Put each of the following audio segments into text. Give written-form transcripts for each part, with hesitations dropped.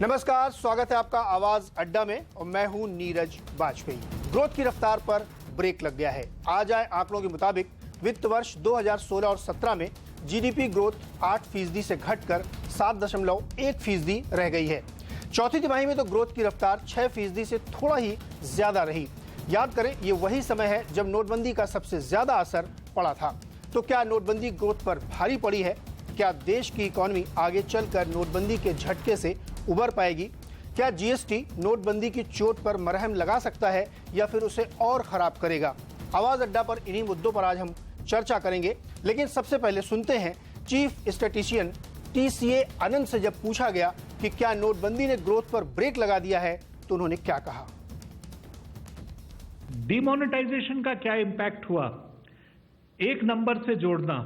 नमस्कार, स्वागत है आपका आवाज अड्डा में और मैं हूं नीरज वाजपेयी। ग्रोथ की रफ्तार पर ब्रेक लग गया है। आज आए आंकड़ों के मुताबिक वित्त वर्ष 2016 और 17 में जीडीपी ग्रोथ 8% से घटकर 7.1% रह गई है। चौथी तिमाही में तो ग्रोथ की रफ्तार 6% से थोड़ा ही ज्यादा रही। याद करें, ये वही समय है जब नोटबंदी का सबसे ज्यादा असर पड़ा था। तो क्या नोटबंदी ग्रोथ पर भारी पड़ी है? क्या देश की इकोनॉमी आगे चलकर नोटबंदी के झटके से उबर पाएगी? क्या जीएसटी नोटबंदी की चोट पर मरहम लगा सकता है या फिर उसे और खराब करेगा? आवाज अड्डा पर इन्हीं मुद्दों पर आज हम चर्चा करेंगे, लेकिन सबसे पहले सुनते हैं चीफ स्टैटिस्टिशियन टीसीए आनंद से जब पूछा गया कि क्या नोटबंदी ने ग्रोथ पर ब्रेक लगा दिया है तो उन्होंने क्या कहा। डिमोनेटाइजेशन का क्या इंपैक्ट हुआ, एक नंबर से जोड़ना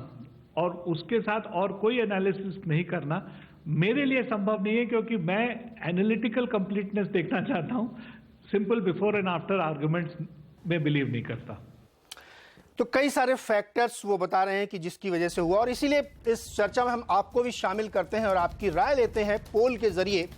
और उसके साथ और कोई एनालिसिस नहीं करना मेरे लिए संभव नहीं है, क्योंकि मैं एनालिटिकल कंप्लीटनेस देखना चाहता हूं। Simple before and after arguments में बिलीव नहीं करता। तो कई सारे फैक्टर्स वो बता रहे हैं कि जिसकी वजह से हुआ, और इसीलिए इस चर्चा में हम आपको भी शामिल करते हैं और आपकी राय लेते हैं पोल के जरिए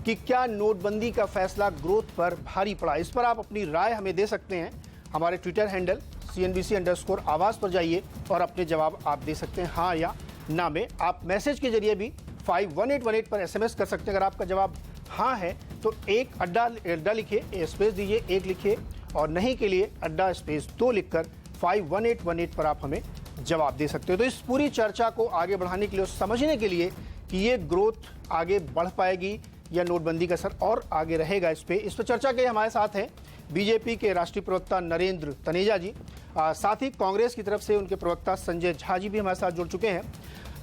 कि क्या नोटबंदी का फैसला ग्रोथ पर भारी पड़ा। इस पर आप अपनी राय हमें दे सकते हैं। हमारे ट्विटर हैंडल CNBC_आवाज पर जाइए और अपने जवाब आप दे सकते हैं हाँ या ना में। आप मैसेज के जरिए भी 51818 पर SMS कर सकते हैं। अगर आपका जवाब हाँ है तो एक अड्डा लिखिए, स्पेस दीजिए, एक लिखिए, और नहीं के लिए अड्डा स्पेस 2 लिखकर 51818 पर आप हमें जवाब दे सकते हो। तो इस पूरी चर्चा को आगे बढ़ाने के लिए और समझने के लिए कि ये ग्रोथ आगे बढ़ पाएगी या नोटबंदी का असर और आगे रहेगा, इस पर चर्चा के हमारे साथ हैं बीजेपी के राष्ट्रीय प्रवक्ता नरेंद्र तनेजा जी, साथ ही कांग्रेस की तरफ से उनके प्रवक्ता संजय झा जी भी हमारे साथ जुड़ चुके हैं।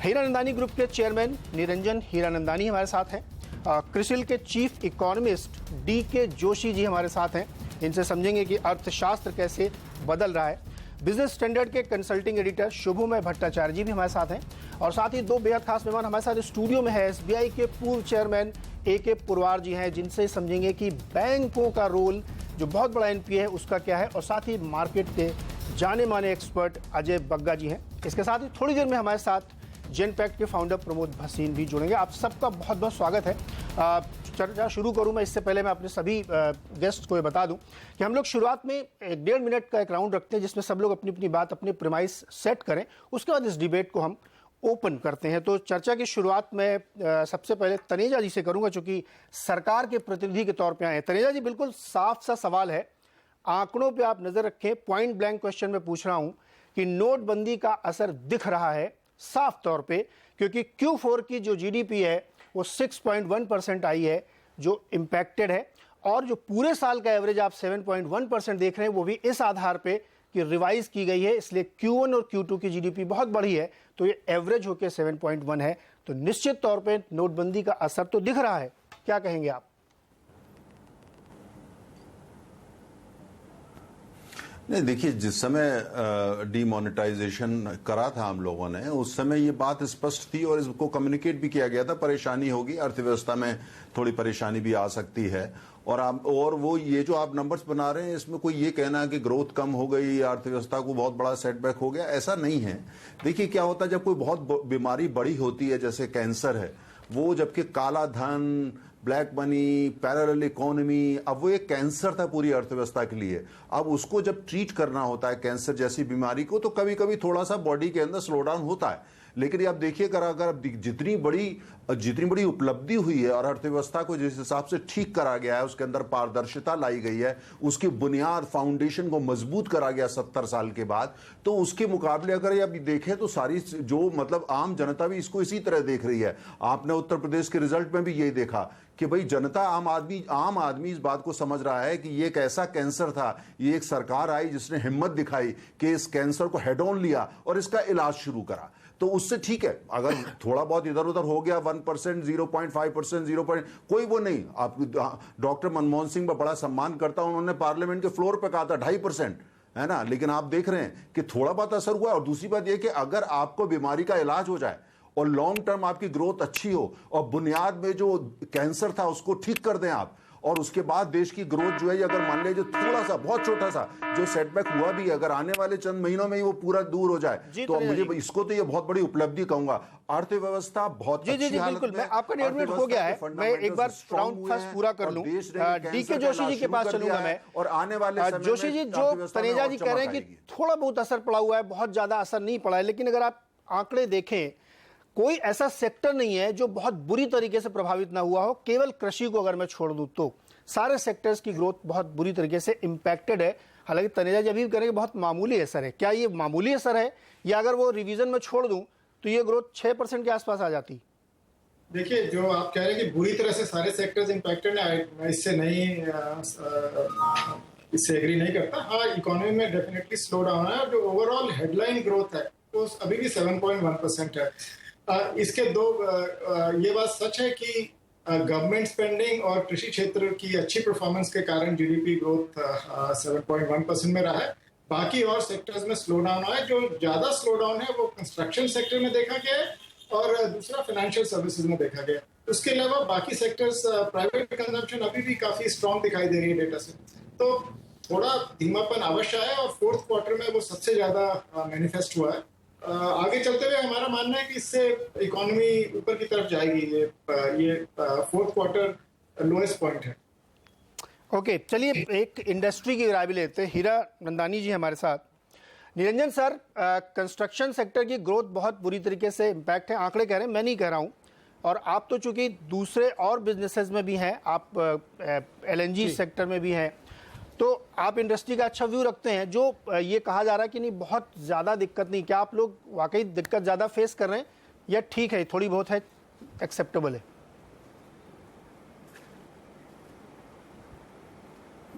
हीरानंदानी ग्रुप के चेयरमैन निरंजन हीरानंदानी हमारे साथ हैं। क्रिसिल के chief economist DK Joshi ji हमारे साथ हैं। इनसे समझेंगे कि अर्थशास्त्र कैसे बदल रहा है। बिजनेस स्टैंडर्ड के कंसल्टिंग एडिटर शुभमय भट्टाचार्य जी भी हमारे साथ हैं। और साथ ही दो बेहद खास मेहमान हमारे साथ स्टूडियो में है। SBI के पूर्व चेयरमैन AK पुरवार जी हैं, जिनसे समझेंगे कि बैंकों का रोल जो बहुत बड़ा NPA है उसका क्या है। और साथ ही मार्केट के जाने माने एक्सपर्ट अजय बग्गा जी हैं। इसके साथ ही थोड़ी देर में हमारे साथ जेनपैक्ट के फाउंडर प्रमोद भसीन भी जुड़ेंगे। आप सबका बहुत बहुत स्वागत है। चर्चा शुरू करूं मैं, इससे पहले मैं अपने सभी गेस्ट को ये बता दूं कि हम लोग शुरुआत में 1.5 मिनट का एक राउंड रखते हैं जिसमें सब लोग अपनी अपनी बात, अपने प्रेमाइस सेट करें। उसके बाद इस डिबेट को हम ओपन करते हैं। तो चर्चा की शुरुआत में सबसे पहले तनेजा जी से करूंगा, चूंकि सरकार के प्रतिनिधि के तौर पर आए हैं। तनेजा जी, बिल्कुल साफ सा सवाल है, आंकड़ों पर आप नजर रखें। पॉइंट ब्लैंक क्वेश्चन में पूछ रहा हूं कि नोटबंदी का असर दिख रहा है साफ तौर पे, क्योंकि Q4 की जो GDP है वो 6.1% आई है जो इम्पैक्टेड है, और जो पूरे साल का एवरेज आप 7.1% देख रहे हैं वो भी इस आधार पे कि रिवाइज की गई है, इसलिए Q1 और Q2 की GDP बहुत बढ़ी है, तो ये एवरेज होकर 7.1 है। तो निश्चित तौर पे नोटबंदी का असर तो दिख रहा है। क्या कहेंगे आप? नहीं, देखिए, जिस समय डीमोनेटाइजेशन करा था हम लोगों ने, उस समय ये बात स्पष्ट थी और इसको कम्युनिकेट भी किया गया था, परेशानी होगी, अर्थव्यवस्था में थोड़ी परेशानी भी आ सकती है। और वो ये जो आप नंबर्स बना रहे हैं, इसमें कोई ये कहना है कि ग्रोथ कम हो गई, अर्थव्यवस्था को बहुत बड़ा सेटबैक हो गया, ऐसा नहीं है। देखिए क्या होता है, जब कोई बहुत बीमारी बड़ी होती है, जैसे कैंसर है, वो जबकि काला धन, ब्लैक मनी, पैरेलल इकोनॉमी, अब वो एक कैंसर था पूरी अर्थव्यवस्था के लिए। अब उसको जब ट्रीट करना होता है कैंसर जैसी बीमारी को, तो कभी कभी थोड़ा सा बॉडी के अंदर स्लो डाउन होता है। लेकिन आप देखिए, अगर जितनी बड़ी उपलब्धि हुई है और अर्थव्यवस्था को जिस हिसाब से ठीक करा गया है, उसके अंदर पारदर्शिता लाई गई है, उसकी बुनियाद फाउंडेशन को मजबूत करा गया 70 साल के बाद, तो उसके मुकाबले अगर आप देखें तो सारी जो मतलब आम जनता भी इसको इसी तरह देख रही है। आपने उत्तर प्रदेश के रिजल्ट में भी यही देखा कि भाई जनता, आम आदमी इस बात को समझ रहा है कि ये एक ऐसा कैंसर था, ये एक सरकार आई जिसने हिम्मत दिखाई कि इस कैंसर को हेड ऑन लिया और इसका इलाज शुरू करा। तो उससे ठीक है, अगर थोड़ा बहुत इधर उधर हो गया 1%, 0.5%, कोई वो नहीं। आप डॉक्टर मनमोहन सिंह का बड़ा सम्मान करता हूं, उन्होंने पार्लियामेंट के फ्लोर पे कहा था 2.5%, है ना। लेकिन आप देख रहे हैं कि थोड़ा बहुत असर हुआ। और दूसरी बात यह कि अगर आपको बीमारी का इलाज हो जाए और लॉन्ग टर्म आपकी ग्रोथ अच्छी हो और बुनियाद में जो कैंसर था उसको ठीक कर दें आप, और उसके बाद देश की ग्रोथ जो है, अगर मान लीजिए थोड़ा सा, बहुत छोटा सा जो सेटबैक हुआ भी, अगर आने वाले चंद महीनों में ही वो पूरा दूर हो जाए तो मुझे इसको तो ये बहुत बड़ी उपलब्धि कहूंगा। अर्थव्यवस्था बहुत अच्छी हालत में। मैं आपका 1.5 मिनट हो गया है, मैं एक बार राउंड फर्स्ट पूरा कर लूं। डीके जोशी जी के पास चलूंगा मैं, और आने वाले समय जोशी जी, जो तनेजा जी कह रहे हैं कि थोड़ा बहुत असर पड़ा हुआ है, बहुत ज्यादा असर नहीं पड़ा है, लेकिन अगर आप आंकड़े देखें, कोई ऐसा सेक्टर नहीं है जो बहुत बुरी तरीके से प्रभावित ना हुआ हो। केवल कृषि को अगर मैं छोड़ दूं तो सारे सेक्टर्स की ग्रोथ बहुत बुरी तरीके से इंपैक्टेड है। हालांकि तनेजा जी अभी करेंगे बहुत मामूली असर है। क्या ये मामूली असर है, या अगर वो रिवीजन में छोड़ दूं तो ये ग्रोथ 6% के आसपास आ जाती? देखिए, जो आप कह रहे हैं कि बुरी तरह से सारे सेक्टर्स इंपैक्टेड है, मैं इससे एग्री नहीं करता। हाँ, इकोनॉमी में डेफिनेटली स्लो डाउन है, और जो ओवरऑल हेडलाइन ग्रोथ है वो अभी भी 7.1% है। इसके ये बात सच है कि गवर्नमेंट स्पेंडिंग और कृषि क्षेत्र की अच्छी परफॉर्मेंस के कारण जीडीपी ग्रोथ 7.1% में रहा है। बाकी और सेक्टर्स में स्लो डाउन आया। जो ज्यादा स्लो डाउन है वो कंस्ट्रक्शन सेक्टर में देखा गया है, और दूसरा फाइनेंशियल सर्विसेज में देखा गया। उसके अलावा बाकी सेक्टर्स, प्राइवेट कंजम्पशन अभी भी काफी स्ट्रांग दिखाई दे रही है डेटा से। तो थोड़ा धीमापन अवश्य है, और फोर्थ क्वार्टर में वो सबसे ज्यादा मैनिफेस्ट हुआ है। आगे चलते हुए हमारा मानना है कि इससे इकोनॉमी ऊपर की तरफ जाएगी। ये फोर्थ क्वार्टर लोएस्ट पॉइंट है। ओके, चलिए एक इंडस्ट्री की राय भी लेते हैं। हीरा नंदानी जी हमारे साथ। निरंजन सर, कंस्ट्रक्शन सेक्टर की ग्रोथ बहुत बुरी तरीके से इम्पैक्ट है, आंकड़े कह रहे हैं, मैं नहीं कह रहा हूं। और आप तो चूंकि दूसरे और बिजनेसेस में भी हैं, आप एलएनजी सेक्टर में भी हैं, तो आप इंडस्ट्री का अच्छा व्यू रखते हैं। जो ये कहा जा रहा है कि नहीं बहुत ज़्यादा दिक्कत नहीं, क्या आप लोग वाकई दिक्कत ज़्यादा फेस कर रहे हैं, या ठीक है थोड़ी बहुत है, एक्सेप्टेबल है?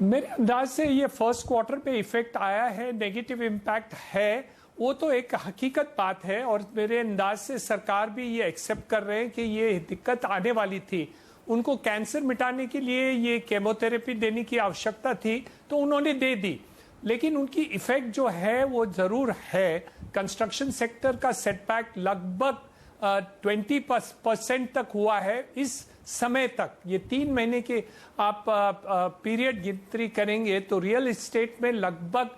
मेरे अंदाज से ये फर्स्ट क्वार्टर पे इफेक्ट आया है, नेगेटिव इम्पैक्ट है, वो तो एक हकीकत बात है। और मेरे अंदाज से सरकार भी ये एक्सेप्ट कर रहे हैं कि ये दिक्कत आने वाली थी। उनको कैंसर मिटाने के लिए ये केमोथेरेपी देने की आवश्यकता थी, तो उन्होंने दे दी, लेकिन उनकी इफेक्ट जो है वो जरूर है। कंस्ट्रक्शन सेक्टर का सेटबैक लगभग 20% तक हुआ है इस समय तक। ये 3 महीने के आप पीरियड गिनती करेंगे तो रियल एस्टेट में लगभग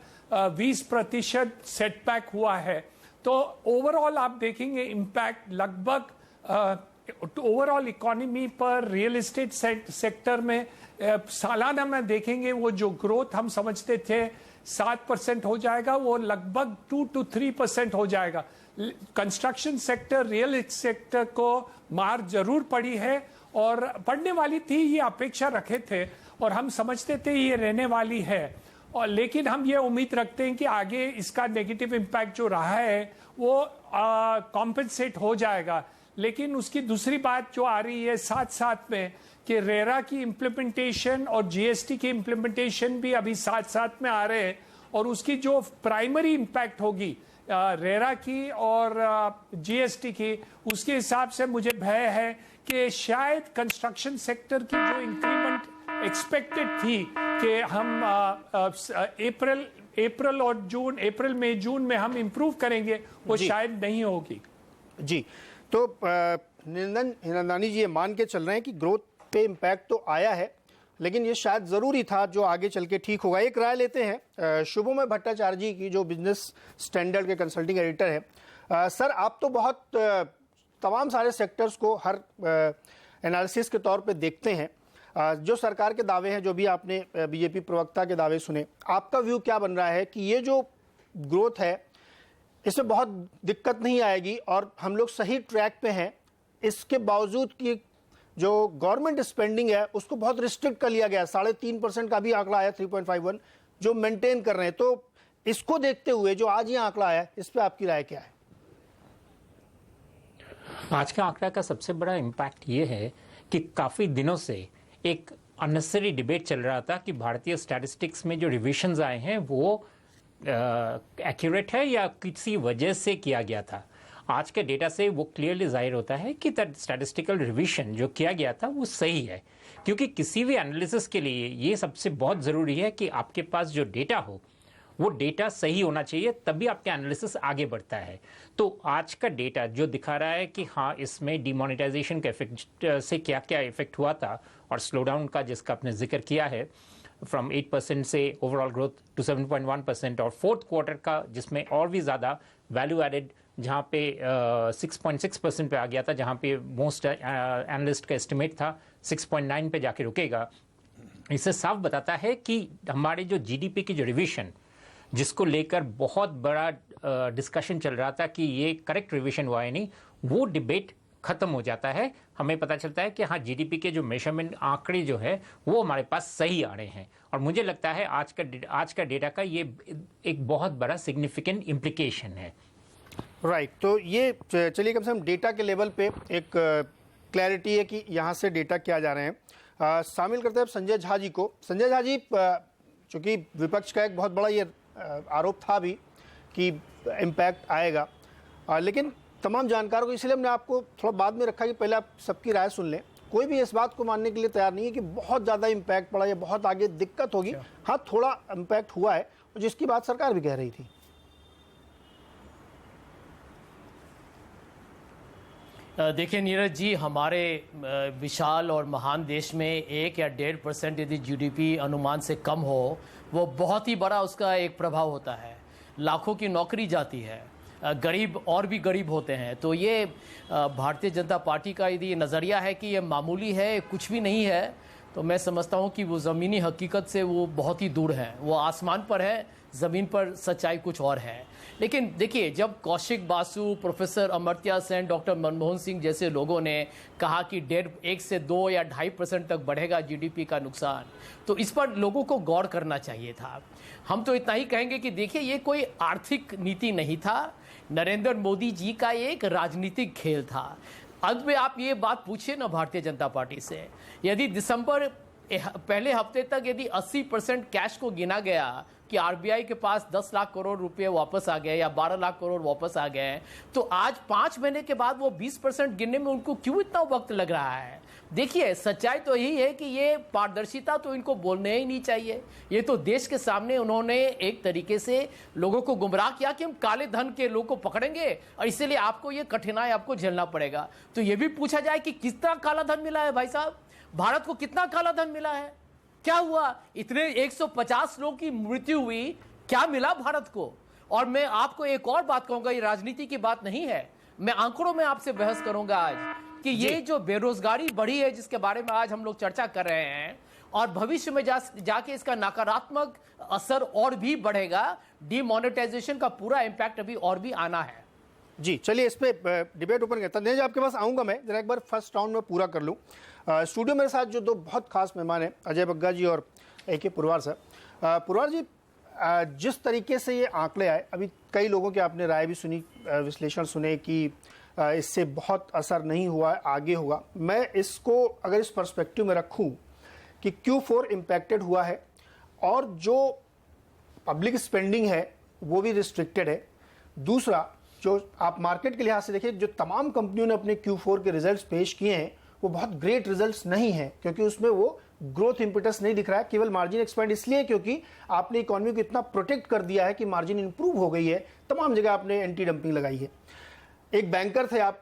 20% सेटबैक हुआ है। तो ओवरऑल आप देखेंगे इम्पैक्ट लगभग ओवरऑल इकोनॉमी पर, रियल एस्टेट सेक्टर में सालाना में देखेंगे वो जो ग्रोथ हम समझते थे 7% हो जाएगा, वो लगभग 2 to 3% हो जाएगा। Construction sector, real estate sector को मार जरूर पड़ी है, और पड़ने वाली थी, ये अपेक्षा रखे थे, और हम समझते थे ये रहने वाली है। और लेकिन हम ये उम्मीद रखते हैं कि आगे इसका नेगेटिव इम्पैक्ट जो रहा है वो कॉम्पेंसेट हो जाएगा। लेकिन उसकी दूसरी बात जो आ रही है साथ साथ में, कि रेरा की इम्प्लीमेंटेशन और जीएसटी की इम्प्लीमेंटेशन भी अभी साथ साथ में आ रहे हैं, और उसकी जो प्राइमरी इम्पैक्ट होगी रेरा की और जीएसटी की, उसके हिसाब से मुझे भय है कि शायद कंस्ट्रक्शन सेक्टर की जो इंक्रीमेंट एक्सपेक्टेड थी कि हम अप्रैल और जून, अप्रैल मई जून में हम इंप्रूव करेंगे, वो शायद नहीं होगी। जी, तो नंदानी जी ये मान के चल रहे हैं कि ग्रोथ पे इम्पैक्ट तो आया है, लेकिन ये शायद ज़रूरी था, जो आगे चल के ठीक होगा। एक राय लेते हैं शुभमय भट्टाचार्य जी की, जो बिजनेस स्टैंडर्ड के कंसल्टिंग एडिटर है। सर, आप तो बहुत तमाम सारे सेक्टर्स को हर एनालिसिस के तौर पे देखते हैं। जो सरकार के दावे हैं, जो भी आपने बीजेपी प्रवक्ता के दावे सुने, आपका व्यू क्या बन रहा है कि ये जो ग्रोथ है इसमें बहुत दिक्कत नहीं आएगी और हम लोग सही ट्रैक पे हैं, इसके बावजूद कि जो गवर्नमेंट स्पेंडिंग है उसको बहुत रिस्ट्रिक्ट कर लिया गया, 3.5% का भी आंकड़ा आया, 3.51 जो मेंटेन कर रहे हैं। तो इसको देखते हुए जो आज ये आंकड़ा आया, इस पे आपकी राय क्या है? आज का आंकड़ा का सबसे बड़ा इम्पैक्ट ये है कि काफी दिनों से एक अननेसेसरी डिबेट चल रहा था कि भारतीय स्टैटिस्टिक्स में जो रिविजन्स आए हैं वो एक्यूरेट है या किसी वजह से किया गया था। आज के डेटा से वो क्लियरली जाहिर होता है कि स्टैटिस्टिकल रिवीजन जो किया गया था वो सही है, क्योंकि किसी भी एनालिसिस के लिए ये सबसे बहुत ज़रूरी है कि आपके पास जो डेटा हो वो डेटा सही होना चाहिए, तभी आपका एनालिसिस आगे बढ़ता है। तो आज का डेटा जो दिखा रहा है कि हाँ इसमें डिमोनेटाइजेशन के इफेक्ट से क्या क्या इफेक्ट हुआ था और स्लो डाउन का जिसका आपने जिक्र किया है फ्रॉम 8% से ओवरऑल ग्रोथ टू 7.1%, और फोर्थ क्वार्टर का जिसमें और भी ज़्यादा वैल्यू एडेड जहाँ पे 6.6% पे आ गया था, जहाँ पे मोस्ट एनालिस्ट का एस्टिमेट था 6.9 पे जाके रुकेगा। इससे साफ बताता है कि हमारे जो जीडीपी की जो रिवीजन जिसको लेकर बहुत बड़ा डिस्कशन चल रहा था कि ये करेक्ट रिवीजन हुआ है नहीं, वो डिबेट खत्म हो जाता है। हमें पता चलता है कि हाँ जीडीपी के जो मेजरमेंट आंकड़े जो है वो हमारे पास सही आ रहे हैं, और मुझे लगता है आज का डेटा का ये एक बहुत बड़ा सिग्निफिकेंट इम्प्लीकेशन है। राइट, तो ये चलिए कम से कम डेटा के लेवल पे एक क्लैरिटी है कि यहाँ से डेटा क्या जा रहे हैं। शामिल करते हैं संजय झा जी को। संजय झा जी, चूँकि विपक्ष का एक बहुत बड़ा ये आरोप था भी कि इम्पैक्ट आएगा, लेकिन तमाम जानकारों को, इसलिए हमने आपको थोड़ा बाद में रखा कि पहले आप सबकी राय सुन लें। कोई भी इस बात को मानने के लिए तैयार नहीं है कि बहुत ज़्यादा इम्पैक्ट पड़ा या बहुत आगे दिक्कत होगी। हाँ, थोड़ा इम्पैक्ट हुआ है, जिसकी बात सरकार भी कह रही थी। देखिए नीरज जी, हमारे विशाल और महान देश में 1 या 1.5% यदि जीडीपी अनुमान से कम हो, वो बहुत ही बड़ा उसका एक प्रभाव होता है। लाखों की नौकरी जाती है, गरीब और भी गरीब होते हैं। तो ये भारतीय जनता पार्टी का यदि नज़रिया है कि ये मामूली है, कुछ भी नहीं है, तो मैं समझता हूँ कि वो ज़मीनी हकीकत से वो बहुत ही दूर है। वो आसमान पर है, ज़मीन पर सच्चाई कुछ और है। लेकिन देखिए, जब कौशिक बासु, प्रोफेसर अमर्त्य सेन, डॉक्टर मनमोहन सिंह जैसे लोगों ने कहा कि 1 से 2 या 2.5% तक बढ़ेगा जीडीपी का नुकसान, तो इस पर लोगों को गौर करना चाहिए था। हम तो इतना ही कहेंगे कि देखिए, ये कोई आर्थिक नीति नहीं था, नरेंद्र मोदी जी का एक राजनीतिक खेल था। अंत में आप ये बात पूछिए ना भारतीय जनता पार्टी से, यदि दिसंबर पहले हफ्ते तक यदि 80% कैश को गिना गया कि आरबीआई के पास 10 लाख करोड़ रुपए वापस आ गए या 12 लाख करोड़ वापस आ गए, तो आज 5 महीने के बाद वो 20% गिनने में उनको क्यों इतना वक्त लग रहा है? देखिए, सच्चाई तो यही है कि ये पारदर्शिता तो इनको बोलने ही नहीं चाहिए। ये तो देश के सामने उन्होंने एक तरीके से लोगों को गुमराह किया कि हम काले धन के लोगों को पकड़ेंगे और इसीलिए आपको ये कठिनाई आपको झेलना पड़ेगा। तो ये भी पूछा जाए कि कितना काला धन मिला है भाई साहब, भारत को कितना काला धन मिला है? क्या हुआ? इतने 150 लोगों की मृत्यु हुई, क्या मिला भारत को? और मैं आपको एक और बात कहूंगा, ये राजनीति की बात नहीं है, मैं आंकड़ों में आपसे बहस करूंगा आज कि ये जो बेरोजगारी बढ़ी है जिसके बारे में आज हम लोग चर्चा कर रहे हैं, और भविष्य में जाके इसका नकारात्मक असर और भी बढ़ेगा। डिमोनेटाइजेशन का पूरा इंपैक्ट अभी और भी आना है। जी, चलिए इस पे डिबेट ओपन करता हूं। आपके पास आऊंगा मैं, जरा एक बार फर्स्ट राउंड में पूरा कर लूं। स्टूडियो मेरे साथ जो 2 बहुत खास मेहमान हैं, अजय बग्गा जी और AK पुरवार सर। पुरवार जी, जिस तरीके से ये आंकड़े आए, अभी कई लोगों की आपने राय भी सुनी, विश्लेषण सुने कि इससे बहुत असर नहीं हुआ, आगे होगा। मैं इसको अगर इस पर्सपेक्टिव में रखूं कि Q4 इम्पैक्टेड हुआ है और जो पब्लिक स्पेंडिंग है वो भी रिस्ट्रिक्टेड है। दूसरा, जो आप मार्केट के लिहाज से देखिए, जो तमाम कंपनियों ने अपने Q4 के रिजल्ट्स पेश किए हैं वो बहुत ग्रेट रिजल्ट्स नहीं हैं, क्योंकि उसमें वो ग्रोथ इंपिटस नहीं दिख रहा है। केवल मार्जिन एक्सपेंड इसलिए क्योंकि आपने इकोनॉमी को इतना प्रोटेक्ट कर दिया है कि मार्जिन इंप्रूव हो गई है, तमाम जगह आपने एंटी डंपिंग लगाई है। एक बैंकर थे आप,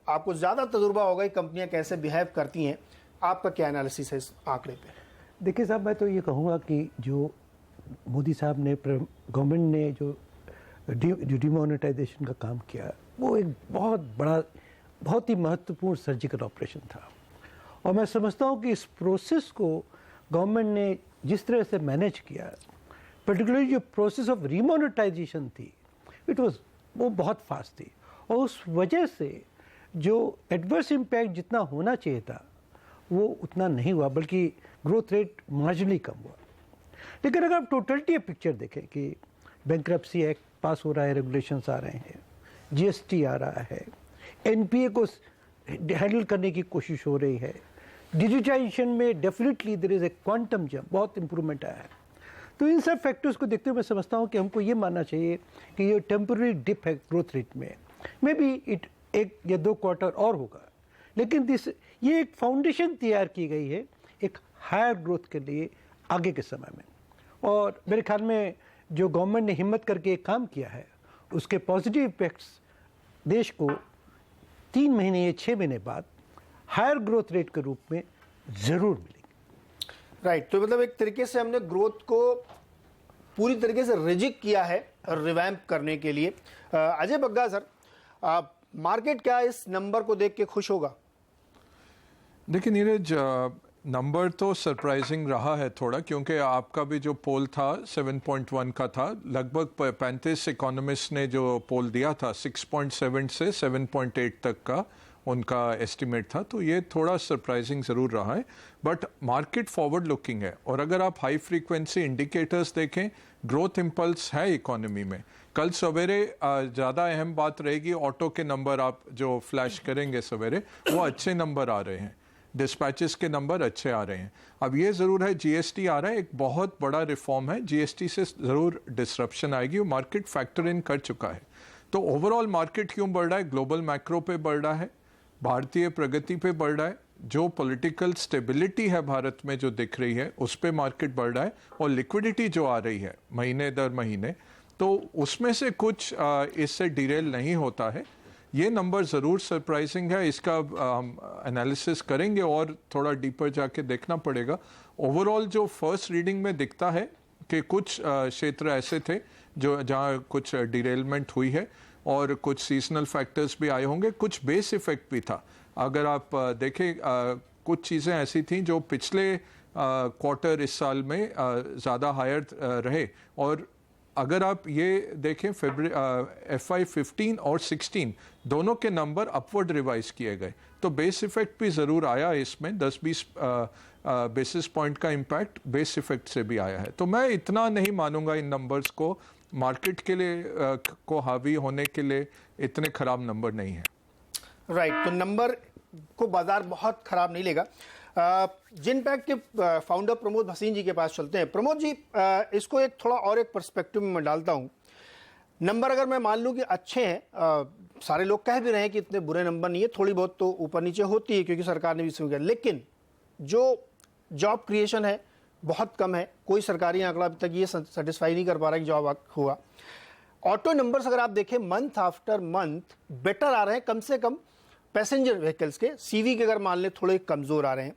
आपको ज़्यादा तजुर्बा होगा कि कंपनियां कैसे बिहेव करती हैं। आपका क्या एनालिसिस है इस आंकड़े पे? देखिए साहब, मैं तो ये कहूँगा कि जो मोदी साहब ने, गवर्नमेंट ने जो डिमोनेटाइजेशन का काम किया, वो एक बहुत बड़ा, बहुत ही महत्वपूर्ण सर्जिकल ऑपरेशन था। और मैं समझता हूँ कि इस प्रोसेस को गवर्नमेंट ने जिस तरह से मैनेज किया, पर्टिकुलरली जो प्रोसेस ऑफ रिमोनेटाइजेशन थी, वो बहुत फास्ट थी, और उस वजह से जो एडवर्स इम्पैक्ट जितना होना चाहिए था वो उतना नहीं हुआ, बल्कि ग्रोथ रेट मार्जिनली कम हुआ। लेकिन अगर आप टोटलिटी पिक्चर देखें कि बैंक्रप्सी एक्ट पास हो रहा है, रेगुलेशंस आ रहे हैं, GST आ रहा है, NPA को हैंडल करने की कोशिश हो रही है, डिजिटाइजेशन में definitely there is a quantum jump, बहुत इंप्रूवमेंट आया है। तो इन सब फैक्टर्स को देखते हुए मैं समझता हूँ कि हमको ये मानना चाहिए कि ये टेम्पररी डिप है ग्रोथ रेट में, मे बी इट 1 या 2 क्वार्टर और होगा, लेकिन ये एक फाउंडेशन तैयार की गई है एक हायर ग्रोथ के लिए आगे के समय में। और मेरे ख्याल में जो गवर्नमेंट ने हिम्मत करके एक काम किया है उसके पॉजिटिव इफेक्ट्स देश को 3 महीने या 6 महीने बाद हायर ग्रोथ रेट के रूप में जरूर मिलेंगे। राइट, तो मतलब एक तरीके से हमने ग्रोथ को पूरी तरीके से रिजिक किया है रिवैम्प करने के लिए। अजय बग्गा सर, मार्केट क्या इस नंबर को देख के खुश होगा? देखिए नीरज, नंबर तो सरप्राइजिंग रहा है थोड़ा, क्योंकि आपका भी जो पोल था 7.1 का था, लगभग 35 इकोनॉमिस्ट ने जो पोल दिया था 6.7 से 7.8 तक का उनका एस्टिमेट था, तो ये थोड़ा सरप्राइजिंग ज़रूर रहा है। बट मार्केट फॉरवर्ड लुकिंग है, और अगर आप हाई फ्रीक्वेंसी इंडिकेटर्स देखें, ग्रोथ इम्पल्स है इकोनॉमी में। कल सवेरे ज़्यादा अहम बात रहेगी ऑटो के नंबर, आप जो फ्लैश करेंगे सवेरे वो अच्छे नंबर आ रहे हैं, डिस्पैचेस के नंबर अच्छे आ रहे हैं। अब ये ज़रूर है जीएसटी आ रहा है, एक बहुत बड़ा रिफॉर्म है, जीएसटी से ज़रूर डिसरप्शन आएगी, वो मार्केट फैक्टर इन कर चुका है। तो ओवरऑल मार्केट क्यों बढ़ रहा है? ग्लोबल मैक्रो पे बढ़ रहा है, भारतीय प्रगति पे बढ़ रहा है, जो पॉलिटिकल स्टेबिलिटी है भारत में जो दिख रही है उस पे मार्केट बढ़ रहा है, और लिक्विडिटी जो आ रही है महीने दर महीने, तो उसमें से कुछ इससे डिरेल नहीं होता है। ये नंबर ज़रूर सरप्राइजिंग है, इसका हम एनालिसिस करेंगे और थोड़ा डीपर जाके देखना पड़ेगा। ओवरऑल जो फर्स्ट रीडिंग में दिखता है कि कुछ क्षेत्र ऐसे थे जो जहाँ कुछ डिरेलमेंट हुई है, और कुछ सीजनल फैक्टर्स भी आए होंगे, कुछ बेस इफेक्ट भी था। अगर आप देखें कुछ चीज़ें ऐसी थी जो पिछले क्वार्टर इस साल में ज़्यादा हायर रहे, और अगर आप ये देखें FY 15 और 16 दोनों के नंबर अपवर्ड रिवाइज किए गए, तो बेस इफेक्ट भी ज़रूर आया इसमें, 10-20 बेसिस पॉइंट का इम्पैक्ट बेस इफेक्ट से भी आया है। तो मैं इतना नहीं मानूंगा इन नंबर्स को, मार्केट के लिए को हावी होने के लिए इतने खराब नंबर नहीं है। राइट, तो नंबर को बाजार बहुत खराब नहीं लेगा। जिनपैक्ट के फाउंडर प्रमोद भसीन जी के पास चलते हैं। प्रमोद जी, इसको एक थोड़ा और एक पर्सपेक्टिव में मैं डालता हूं। नंबर अगर मैं मान लूं कि अच्छे हैं, सारे लोग कह भी रहे हैं कि इतने बुरे नंबर नहीं है, थोड़ी बहुत तो ऊपर नीचे होती है क्योंकि सरकार ने भी शुरू किया, लेकिन जो जॉब क्रिएशन है बहुत कम है। कोई सरकारी आंकड़ा अभी तक ये सेटिस्फाई नहीं कर पा रहा कि जॉब हुआ। ऑटो नंबर्स अगर आप देखें मंथ आफ्टर मंथ बेटर आ रहे हैं, कम से कम पैसेंजर व्हीकल्स के सीवी के अगर मान लें थोड़े कमजोर आ रहे हैं,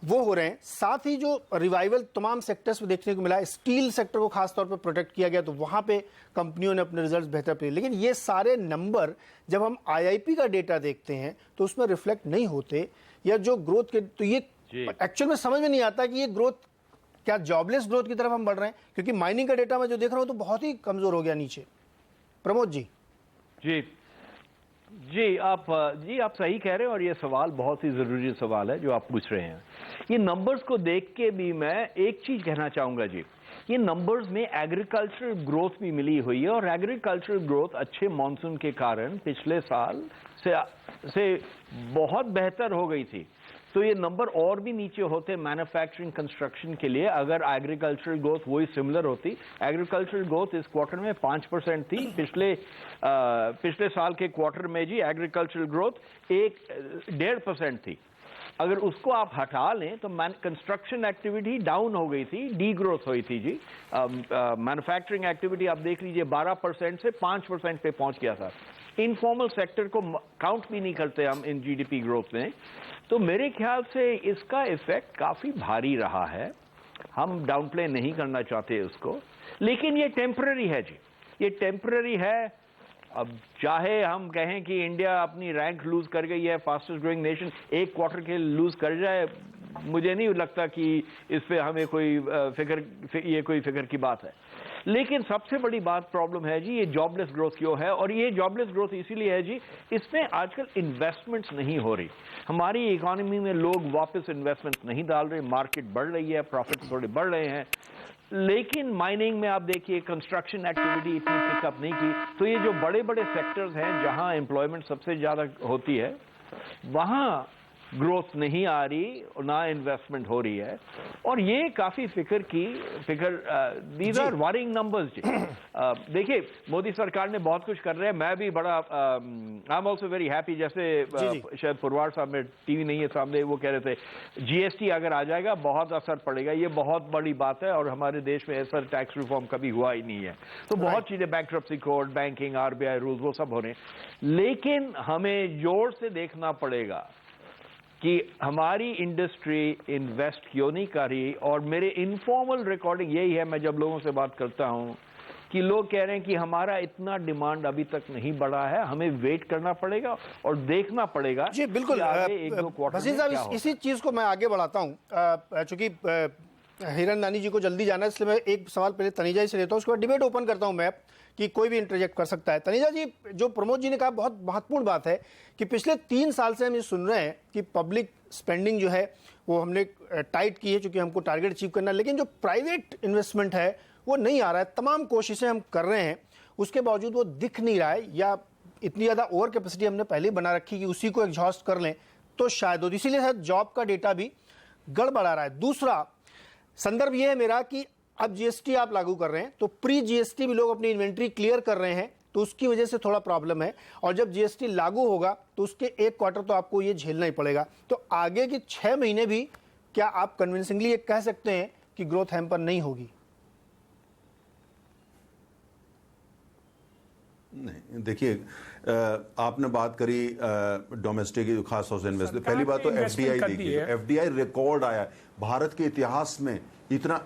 वो हो रहे हैं। साथ ही जो रिवाइवल तमाम सेक्टर्स में देखने को मिला, स्टील सेक्टर को खासतौर पर प्रोटेक्ट किया गया, तो वहां पे कंपनियों ने अपने रिजल्ट्स बेहतर किए। लेकिन ये सारे नंबर जब हम आईआईपी का डेटा देखते हैं तो उसमें रिफ्लेक्ट नहीं होते, या जो ग्रोथ के, तो ये एक्चुअल में समझ में नहीं आता कि ये ग्रोथ क्या जॉबलेस ग्रोथ की तरफ हम बढ़ रहे हैं, क्योंकि माइनिंग का डेटा मैं जो देख रहा हूं तो बहुत ही कमजोर हो गया नीचे। प्रमोद जी। जी आप सही कह रहे हैं, और ये सवाल बहुत ही जरूरी सवाल है जो आप पूछ रहे हैं। ये नंबर्स को देख के भी मैं एक चीज कहना चाहूंगा जी, ये नंबर्स में एग्रीकल्चरल ग्रोथ भी मिली हुई है, और एग्रीकल्चरल ग्रोथ अच्छे मॉनसून के कारण पिछले साल से बहुत बेहतर हो गई थी। तो ये नंबर और भी नीचे होते मैन्युफैक्चरिंग कंस्ट्रक्शन के लिए, अगर एग्रीकल्चरल ग्रोथ वही सिमिलर होती। एग्रीकल्चरल ग्रोथ इस क्वार्टर में 5% थी, पिछले साल के क्वार्टर में जी एग्रीकल्चरल ग्रोथ 1.5% थी। अगर उसको आप हटा लें तो कंस्ट्रक्शन एक्टिविटी डाउन हो गई थी, डी ग्रोथ हुई थी जी। मैन्युफैक्चरिंग एक्टिविटी आप देख लीजिए 12% से 5% पे पहुंच गया था। इनफॉर्मल सेक्टर को काउंट भी नहीं करते हम इन जीडीपी ग्रोथ में। तो मेरे ख्याल से इसका इफेक्ट काफी भारी रहा है, हम डाउन प्ले नहीं करना चाहते उसको, लेकिन ये टेम्पररी है जी, ये टेम्पररी है। अब चाहे हम कहें कि इंडिया अपनी रैंक लूज कर गई है, फास्टेस्ट ग्रोइंग नेशन, एक क्वार्टर के लूज कर जाए, मुझे नहीं लगता कि इस पे हमें कोई फिक्र की बात है। लेकिन सबसे बड़ी बात प्रॉब्लम है जी, ये जॉबलेस ग्रोथ क्यों है, और ये जॉबलेस ग्रोथ इसीलिए है जी, इसमें आजकल इन्वेस्टमेंट्स नहीं हो रही। हमारी इकोनॉमी में लोग वापस इन्वेस्टमेंट्स नहीं डाल रहे, मार्केट बढ़ रही है, प्रॉफिट थोड़े बढ़ रहे हैं, लेकिन माइनिंग में आप देखिए कंस्ट्रक्शन एक्टिविटी इतनी पिकअप नहीं की। तो ये जो बड़े बड़े सेक्टर्स हैं जहां एम्प्लॉयमेंट सबसे ज्यादा होती है, वहां ग्रोथ नहीं आ रही और ना इन्वेस्टमेंट हो रही है, और ये काफी दीज आर वरिंग नंबर्स जी। देखिए मोदी सरकार ने बहुत कुछ कर रहे हैं, मैं भी बड़ा I am also very happy. जैसे शायद पुरवार साहब में टीवी नहीं है सामने, वो कह रहे थे जीएसटी अगर आ जाएगा बहुत असर पड़ेगा, ये बहुत बड़ी बात है और हमारे देश में ऐसा टैक्स रिफॉर्म कभी हुआ ही नहीं है। तो बहुत चीजें, bankruptcy code, banking, RBI rules, वो सब हो रहे हैं, लेकिन हमें जोर से देखना पड़ेगा कि हमारी इंडस्ट्री इन्वेस्ट क्यों नहीं कर रही। और मेरे इनफॉर्मल रिकॉर्डिंग यही है, मैं जब लोगों से बात करता हूं कि लोग कह रहे हैं कि हमारा इतना डिमांड अभी तक नहीं बढ़ा है, हमें वेट करना पड़ेगा और देखना पड़ेगा। जी बिल्कुल, वसीम साहब इसी चीज को मैं आगे बढ़ाता हूं, चूंकि हिरनदानी जी को जल्दी जाना है, इसलिए मैं एक सवाल पहले तनीजा जी से लेता हूं, उसके बाद डिबेट ओपन करता हूं मैं कि कोई भी इंटरजेक्ट कर सकता है। तनीजा जी, जो प्रमोद जी ने कहा बहुत महत्वपूर्ण बात है कि पिछले 3 साल से हम ये सुन रहे हैं कि पब्लिक स्पेंडिंग जो है वो हमने टाइट की है क्योंकि हमको टारगेट अचीव करना है, लेकिन जो प्राइवेट इन्वेस्टमेंट है वो नहीं आ रहा है। तमाम कोशिशें हम कर रहे हैं, उसके बावजूद वो दिख नहीं रहा है, या इतनी ज़्यादा ओवर कैपेसिटी हमने पहले ही बना रखी कि उसी को एग्जॉस्ट कर लें तो शायद हो, इसीलिए शायद जॉब का डेटा भी गड़बड़ा रहा है। दूसरा संदर्भ ये है मेरा कि अब जीएसटी आप लागू कर रहे हैं तो प्री जीएसटी भी लोग अपनी इन्वेंट्री क्लियर कर रहे हैं, तो उसकी वजह से थोड़ा प्रॉब्लम है, और जब जीएसटी लागू होगा तो उसके 1 क्वार्टर तो आपको ये झेलना ही पड़ेगा। तो आगे के 6 महीने भी क्या आप कन्विंसिंगली ये कह सकते हैं कि ग्रोथ हैम्पर नहीं होगी? नहीं, देखिए आपने बात करी डोमेस्टिक खास तौर से इन्वेस्टमेंट। पहली बात तो एफडीआई देखिए, एफडीआई रिकॉर्ड आया भारत के इतिहास में इतना।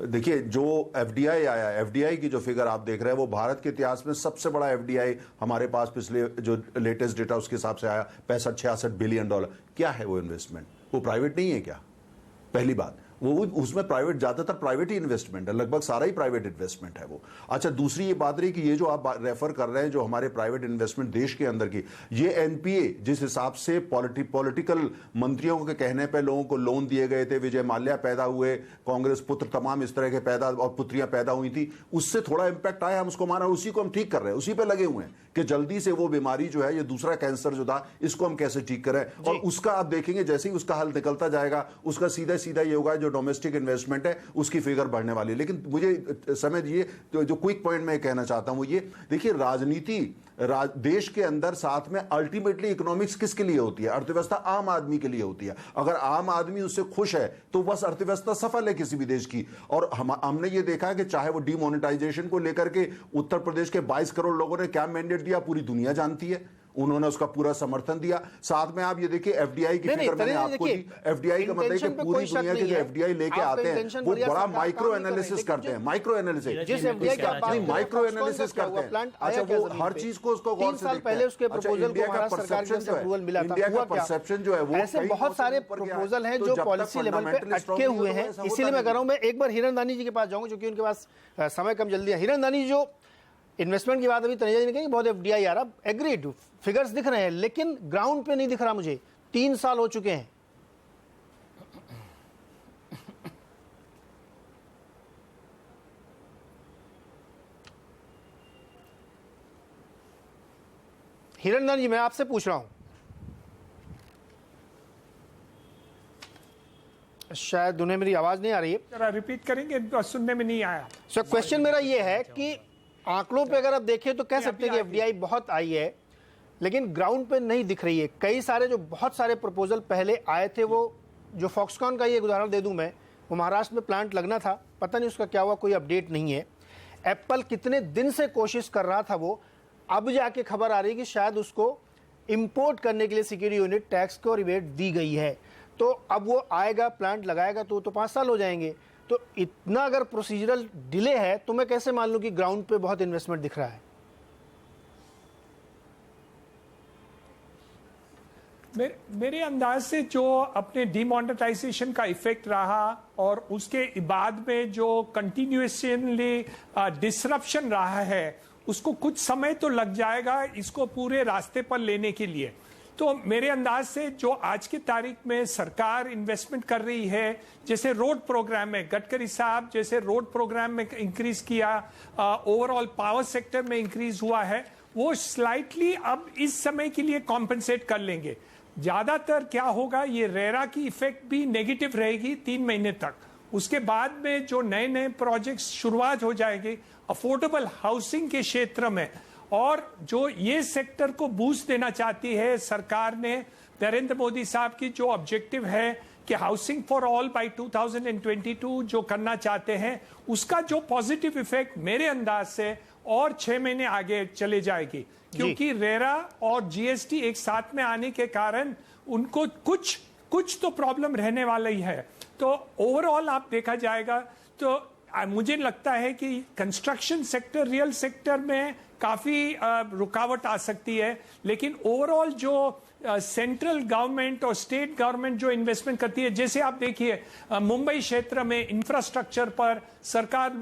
देखिए जो एफडीआई आया, एफडीआई की जो फिगर आप देख रहे हैं वो भारत के इतिहास में सबसे बड़ा एफडीआई हमारे पास पिछले जो लेटेस्ट डेटा उसके हिसाब से आया, 65-66 बिलियन डॉलर। क्या है वो इन्वेस्टमेंट? वो प्राइवेट नहीं है क्या? पहली बात, वो उसमें प्राइवेट, ज्यादातर प्राइवेट ही इन्वेस्टमेंट है, लगभग सारा ही प्राइवेट इन्वेस्टमेंट है वो। अच्छा, दूसरी ये बात रही कि ये जो आप रेफर कर रहे हैं जो हमारे प्राइवेट इन्वेस्टमेंट देश के अंदर की, ये एनपीए जिस हिसाब से पॉलिटिकल मंत्रियों के कहने पे लोगों को लोन दिए गए थे, विजय माल्या पैदा हुए, कांग्रेस पुत्र तमाम इस तरह के पैदा और पुत्रियां पैदा हुई थी, उससे थोड़ा इंपैक्ट आया, हम उसको माना, उसी को हम ठीक कर रहे हैं, उसी पे लगे हुए हैं कि जल्दी से वो बीमारी जो है, ये दूसरा कैंसर जो था, इसको हम कैसे ठीक करें। और उसका आप देखेंगे जैसे ही उसका हल निकलता जाएगा, उसका सीधा सीधा ये होगा जो डोमेस्टिक इन्वेस्टमेंट है उसकी फिगर बढ़ने वाली है। लेकिन मुझे समझिए तो जो क्विक पॉइंट मैं कहना चाहता हूं वो ये, देखिए राजनीति देश के अंदर साथ में अल्टीमेटली इकोनॉमिक्स किसके लिए होती है? अर्थव्यवस्था आम आदमी के लिए होती है। अगर आम आदमी उससे खुश है तो बस अर्थव्यवस्था सफल है किसी भी देश की। और हमने ये देखा है कि चाहे वो डीमोनेटाइजेशन को लेकर के उत्तर प्रदेश के 22 करोड़ लोगों ने क्या मैंडेट दिया, पूरी दुनिया जानती है, उन्होंने उसका पूरा समर्थन दिया। साथ में आप ये देखिए एफडीआई की फिगर मैंने आपको दी, एफडीआई का मतलब कि पूरी दुनिया के जो एफडीआई लेके आते हैं वो बड़ा माइक्रो एनालिसिस करते हैं, माइक्रो एनालिसिस माइक्रो एनालिसिस करते हैं। अच्छा, वो हर चीज को उसको गौर से देखते हैं। अच्छा, इंडिया का परसेप्शन जो है, इंडिया का परसेप्शन जो है वो ऐसे बहुत सारे प्रपोजल हैं जो पॉलिसी लेवल पे अटके हुए हैं। इसीलिए मैं कह रहा हूं, मैं एक बार हिरनदानी जी के पास जाऊंगा क्योंकि उनके पास समय कम जल्दी है। हिरनदानी जी, जो इन्वेस्टमेंट की बात अभी तनेजा जी ने कही बहुत एफडीआई आ रहा, एग्रीड, फिगर्स दिख रहे हैं, लेकिन ग्राउंड पे नहीं दिख रहा मुझे। 3 साल हो चुके हैं। हिरनदानी जी, मैं आपसे पूछ रहा हूं, शायद उन्हें मेरी आवाज नहीं आ रही है, जरा रिपीट करेंगे, सुनने में नहीं आया। सर क्वेश्चन मेरा ये है कि आंकड़ों पे अगर आप देखें तो कह सकते हैं कि एफडीआई बहुत आई है, लेकिन ग्राउंड पे नहीं दिख रही है। कई सारे जो बहुत सारे प्रपोजल पहले आए थे, वो जो फॉक्सकॉन का ये उदाहरण दे दूं मैं, वो महाराष्ट्र में प्लांट लगना था, पता नहीं उसका क्या हुआ, कोई अपडेट नहीं है। एप्पल कितने दिन से कोशिश कर रहा था, वो अब जाके खबर आ रही है कि शायद उसको इंपोर्ट करने के लिए सिक्योरिटी यूनिट टैक्स को रिबेट दी गई है। तो अब वो आएगा, प्लांट लगाएगा तो 5 साल हो जाएंगे। तो इतना अगर प्रोसीजरल डिले है तो मैं कैसे मान लूं कि ग्राउंड पे बहुत इन्वेस्टमेंट दिख रहा है? मेरे अंदाज से जो अपने डिमोनेटाइजेशन का इफेक्ट रहा और उसके बाद में जो कंटिन्यूसली डिसरप्शन रहा है, उसको कुछ समय तो लग जाएगा इसको पूरे रास्ते पर लेने के लिए। तो मेरे अंदाज से जो आज की तारीख में सरकार इन्वेस्टमेंट कर रही है, जैसे रोड प्रोग्राम में गडकरी साहब जैसे रोड प्रोग्राम में इंक्रीज किया, ओवरऑल पावर सेक्टर में इंक्रीज हुआ है, वो स्लाइटली अब इस समय के लिए कॉम्पेंसेट कर लेंगे। ज्यादातर क्या होगा, ये रेरा की इफेक्ट भी नेगेटिव रहेगी 3 महीने तक। उसके बाद में जो नए नए प्रोजेक्ट्स शुरुआत हो जाएंगे अफोर्डेबल हाउसिंग के क्षेत्र में, और जो ये सेक्टर को बूस्ट देना चाहती है सरकार ने, नरेंद्र मोदी साहब की जो ऑब्जेक्टिव है कि हाउसिंग फॉर ऑल बाय 2022 जो करना चाहते हैं, उसका जो पॉजिटिव इफेक्ट मेरे अंदाज से और 6 महीने आगे चले जाएगी, क्योंकि रेरा और जीएसटी एक साथ में आने के कारण उनको कुछ तो प्रॉब्लम रहने वाला ही है। तो ओवरऑल आप देखा जाएगा तो मुझे लगता है कि कंस्ट्रक्शन सेक्टर, रियल सेक्टर में काफी रुकावट आ सकती है, लेकिन ओवरऑल जो सेंट्रल गवर्नमेंट और स्टेट गवर्नमेंट जो इन्वेस्टमेंट करती है, जैसे आप देखिए मुंबई क्षेत्र में इंफ्रास्ट्रक्चर पर सरकार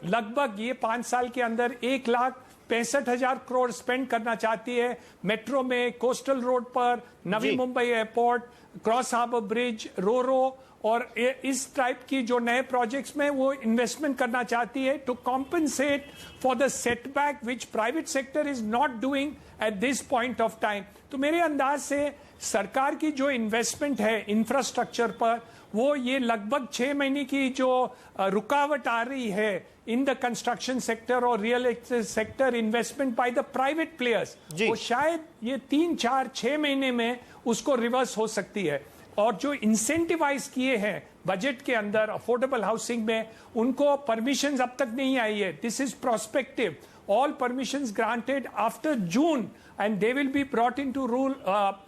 लगभग ये 5 साल के अंदर 1,65,000 करोड़ स्पेंड करना चाहती है। मेट्रो में, कोस्टल रोड पर, Navi Mumbai airport, cross harbour bridge, ro ro और इस टाइप की जो नए प्रोजेक्ट्स में वो इन्वेस्टमेंट करना चाहती है to compensate for the setback which private sector is not doing at this point of time. तो मेरे अंदाज से सरकार की जो इन्वेस्टमेंट है इंफ्रास्ट्रक्चर पर, वो ये लगभग 6 महीने की जो रुकावट आ रही है इन द कंस्ट्रक्शन सेक्टर और real estate sector investment by the private players, वो शायद ये 3, 4, 6 महीने में उसको रिवर्स हो सकती है। और जो इंसेंटिवाइज किए हैं बजट के अंदर अफोर्डेबल हाउसिंग में, उनको परमिशंस अब तक नहीं आई है। This is prospective, all permissions granted after June and they will be brought into rule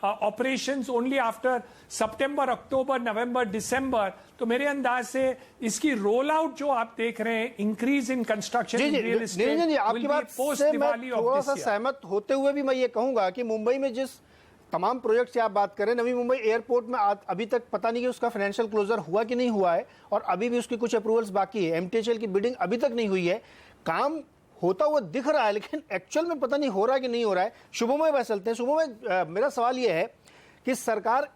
operations only after September, October, November, December। तो मेरे अंदाज से इसकी रोल आउट जो आप देख रहे हैं, increase in construction real estate, आपकी बात से मैं थोड़ा सा सहमत होते हुए भी मैं ये कहूंगा कि मुंबई में जिस तमाम प्रोजेक्ट से आप बात करें, नवी मुंबई एयरपोर्ट में अभी तक पता नहीं कि उसका फाइनेंशियल क्लोजर हुआ कि नहीं हुआ है, और अभी भी उसकी कुछ अप्रूवल्स बाकी है। एमटीएचएल की बिडिंग अभी तक नहीं हुई है, काम होता हुआ दिख रहा है, लेकिन एक्चुअल में पता नहीं हो रहा है कि नहीं हो रहा है। शुभमय वह चलते हैं। शुभमय, मेरा सवाल यह है कि सरकार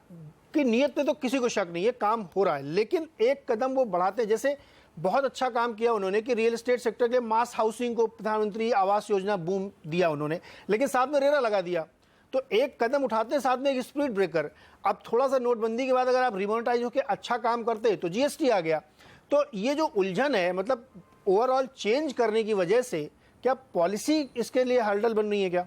की नीयत पे तो किसी को शक नहीं है, काम हो रहा है, लेकिन एक कदम वो बढ़ाते हैं। जैसे बहुत अच्छा काम किया उन्होंने कि रियल एस्टेट सेक्टर के मास हाउसिंग को प्रधानमंत्री आवास योजना बूम दिया उन्होंने, लेकिन साथ में रेरा लगा दिया। तो एक कदम उठाते हैं, साथ में एक स्पीड ब्रेकर। अब थोड़ा सा नोटबंदी के बाद अगर आप रिमोनेटाइज होकर अच्छा काम करते तो जीएसटी आ गया। तो ये जो उलझन है, मतलब ओवरऑल चेंज करने की वजह से क्या पॉलिसी इसके लिए हर्डल बन रही है क्या?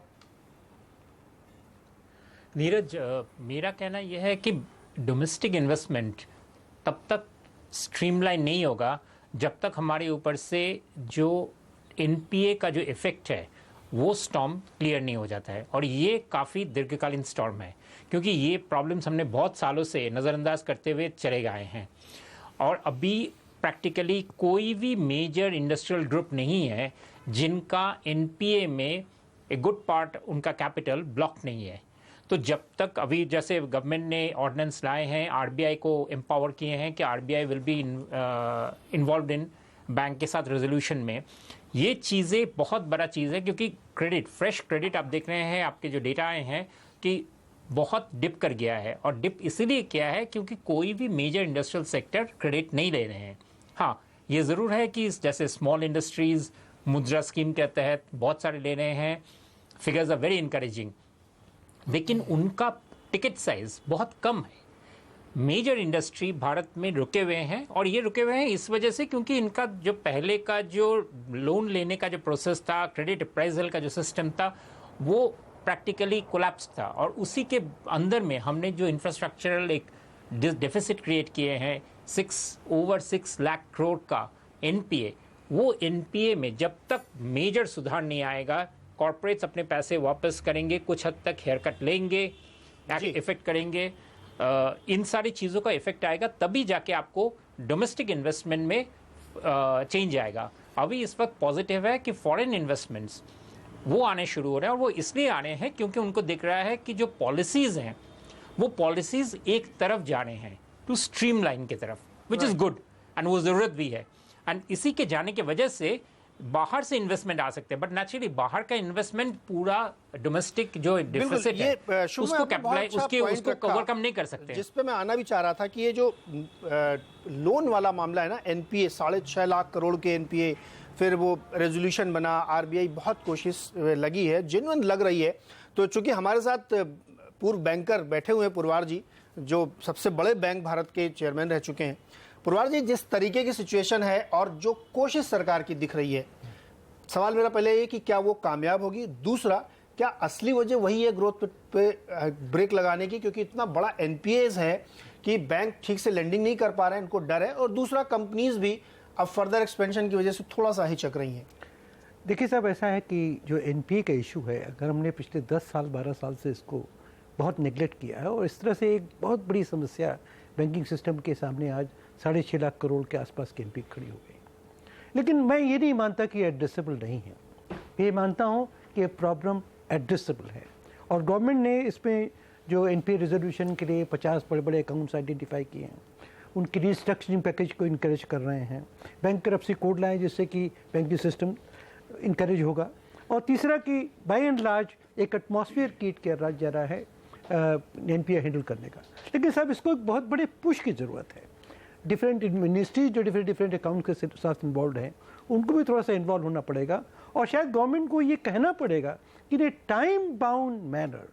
नीरज, मेरा कहना यह है कि डोमेस्टिक इन्वेस्टमेंट तब तक स्ट्रीमलाइन नहीं होगा जब तक हमारे ऊपर से जो एनपीए का जो इफेक्ट है वो स्टॉर्म क्लियर नहीं हो जाता है। और ये काफ़ी दीर्घकालीन स्टॉर्म है, क्योंकि ये प्रॉब्लम्स हमने बहुत सालों से नज़रअंदाज करते हुए चले गए हैं, और अभी प्रैक्टिकली कोई भी मेजर इंडस्ट्रियल ग्रुप नहीं है जिनका एनपीए में ए गुड पार्ट उनका कैपिटल ब्लॉक नहीं है। तो जब तक अभी जैसे गवर्नमेंट ने ऑर्डिनेंस लाए हैं, आरबीआई को एम्पावर किए हैं कि RBI will be involved in bank के साथ रेजोल्यूशन में, ये चीज़ें बहुत बड़ा चीज़ है, क्योंकि क्रेडिट, फ्रेश क्रेडिट आप देख रहे हैं, आपके जो डेटा आए हैं कि बहुत डिप कर गया है। और डिप इसीलिए किया है क्योंकि कोई भी मेजर इंडस्ट्रियल सेक्टर क्रेडिट नहीं ले रहे हैं। हाँ, ये ज़रूर है कि जैसे स्मॉल इंडस्ट्रीज़ मुद्रा स्कीम के तहत बहुत सारे ले रहे हैं, फिगर्स आर वेरी इनकरेजिंग, लेकिन उनका टिकट साइज बहुत कम है। मेजर इंडस्ट्री भारत में रुके हुए हैं, और ये रुके हुए हैं इस वजह से क्योंकि इनका जो पहले का जो लोन लेने का जो प्रोसेस था, क्रेडिट अप्राइजल का जो सिस्टम था, वो प्रैक्टिकली कोलैप्स था। और उसी के अंदर में हमने जो इंफ्रास्ट्रक्चरल एक डेफिसिट क्रिएट किए हैं, over 6 लाख करोड़ का एनपीए, वो एनपीए में जब तक मेजर सुधार नहीं आएगा, कॉर्पोरेट्स अपने पैसे वापस करेंगे, कुछ हद तक हेयर कट लेंगे, इफेक्ट करेंगे, इन सारी चीज़ों का इफेक्ट आएगा, तभी जाके आपको डोमेस्टिक इन्वेस्टमेंट में चेंज आएगा। अभी इस वक्त पॉजिटिव है कि फॉरेन इन्वेस्टमेंट्स वो आने शुरू हो रहे हैं, और वो इसलिए आ रहे हैं क्योंकि उनको दिख रहा है कि जो पॉलिसीज़ हैं वो पॉलिसीज़ एक तरफ जा रहे हैं, टू स्ट्रीमलाइन की तरफ, विच इज़ गुड, एंड वो ज़रूरत भी है। एंड इसी के जाने की वजह से बाहर से इन्वेस्टमेंट आ सकते हैं, बट नेचुरली बाहर का इन्वेस्टमेंट पूरा डोमेस्टिक जो डिफिसिट है उसको कैपिटलाइज उसको कवर कम नहीं कर सकते। जिस पे मैं आना भी चाह रहा था कि ये जो लोन वाला मामला है ना, एनपीए 6.5 लाख करोड़ के एनपीए, फिर वो रेजोल्यूशन बना, आरबीआई बहुत कोशिश लगी है, जेन्युइन लग रही है। तो चूंकि हमारे साथ पूर्व बैंकर बैठे हुए हैं, पुरवार जी, जो सबसे बड़े बैंक भारत के चेयरमैन रह चुके हैं। पुरवार जी, जिस तरीके की सिचुएशन है और जो कोशिश सरकार की दिख रही है, सवाल मेरा पहले ये कि क्या वो कामयाब होगी? दूसरा, क्या असली वजह वही है ग्रोथ पे ब्रेक लगाने की, क्योंकि इतना बड़ा एनपीएज है कि बैंक ठीक से लेंडिंग नहीं कर पा रहे हैं, इनको डर है, और दूसरा कंपनीज भी अब फर्दर एक्सपेंशन की वजह से थोड़ा सा हिचक रही हैं। देखिए साहब, ऐसा है कि जो एनपीए का इशू है, अगर हमने पिछले 10 साल 12 साल से इसको बहुत नेगलेक्ट किया है, और इस तरह से एक बहुत बड़ी समस्या बैंकिंग सिस्टम के सामने आज 6.5 लाख करोड़ के आसपास की एनपीए खड़ी हो गई। लेकिन मैं ये नहीं मानता कि एड्रेसेबल नहीं है, ये मानता हूँ कि ये प्रॉब्लम एड्रेसेबल है, और गवर्नमेंट ने इसमें जो एनपीए रिजोल्यूशन के लिए 50 बड़े बड़े अकाउंट्स आइडेंटिफाई किए हैं, उनकी रिस्ट्रक्चरिंग पैकेज को इनकरेज कर रहे हैं, बैंक करप्सी कोड लाएँ जिससे कि बैंकिंग सिस्टम इनकरेज होगा, और तीसरा कि बाय एंड लार्ज एक एटमॉस्फेयर क्रिएट किया जा रहा है एनपीए हैंडल करने का। लेकिन साहब, इसको एक बहुत बड़े पुश की ज़रूरत है। डिफरेंट मिनिस्ट्रीज जो डिफरेंट अकाउंट के साथ इन्वॉल्व हैं, उनको भी थोड़ा सा इन्वॉल्व होना पड़ेगा, और शायद गवर्नमेंट को ये कहना पड़ेगा कि in a time bound manner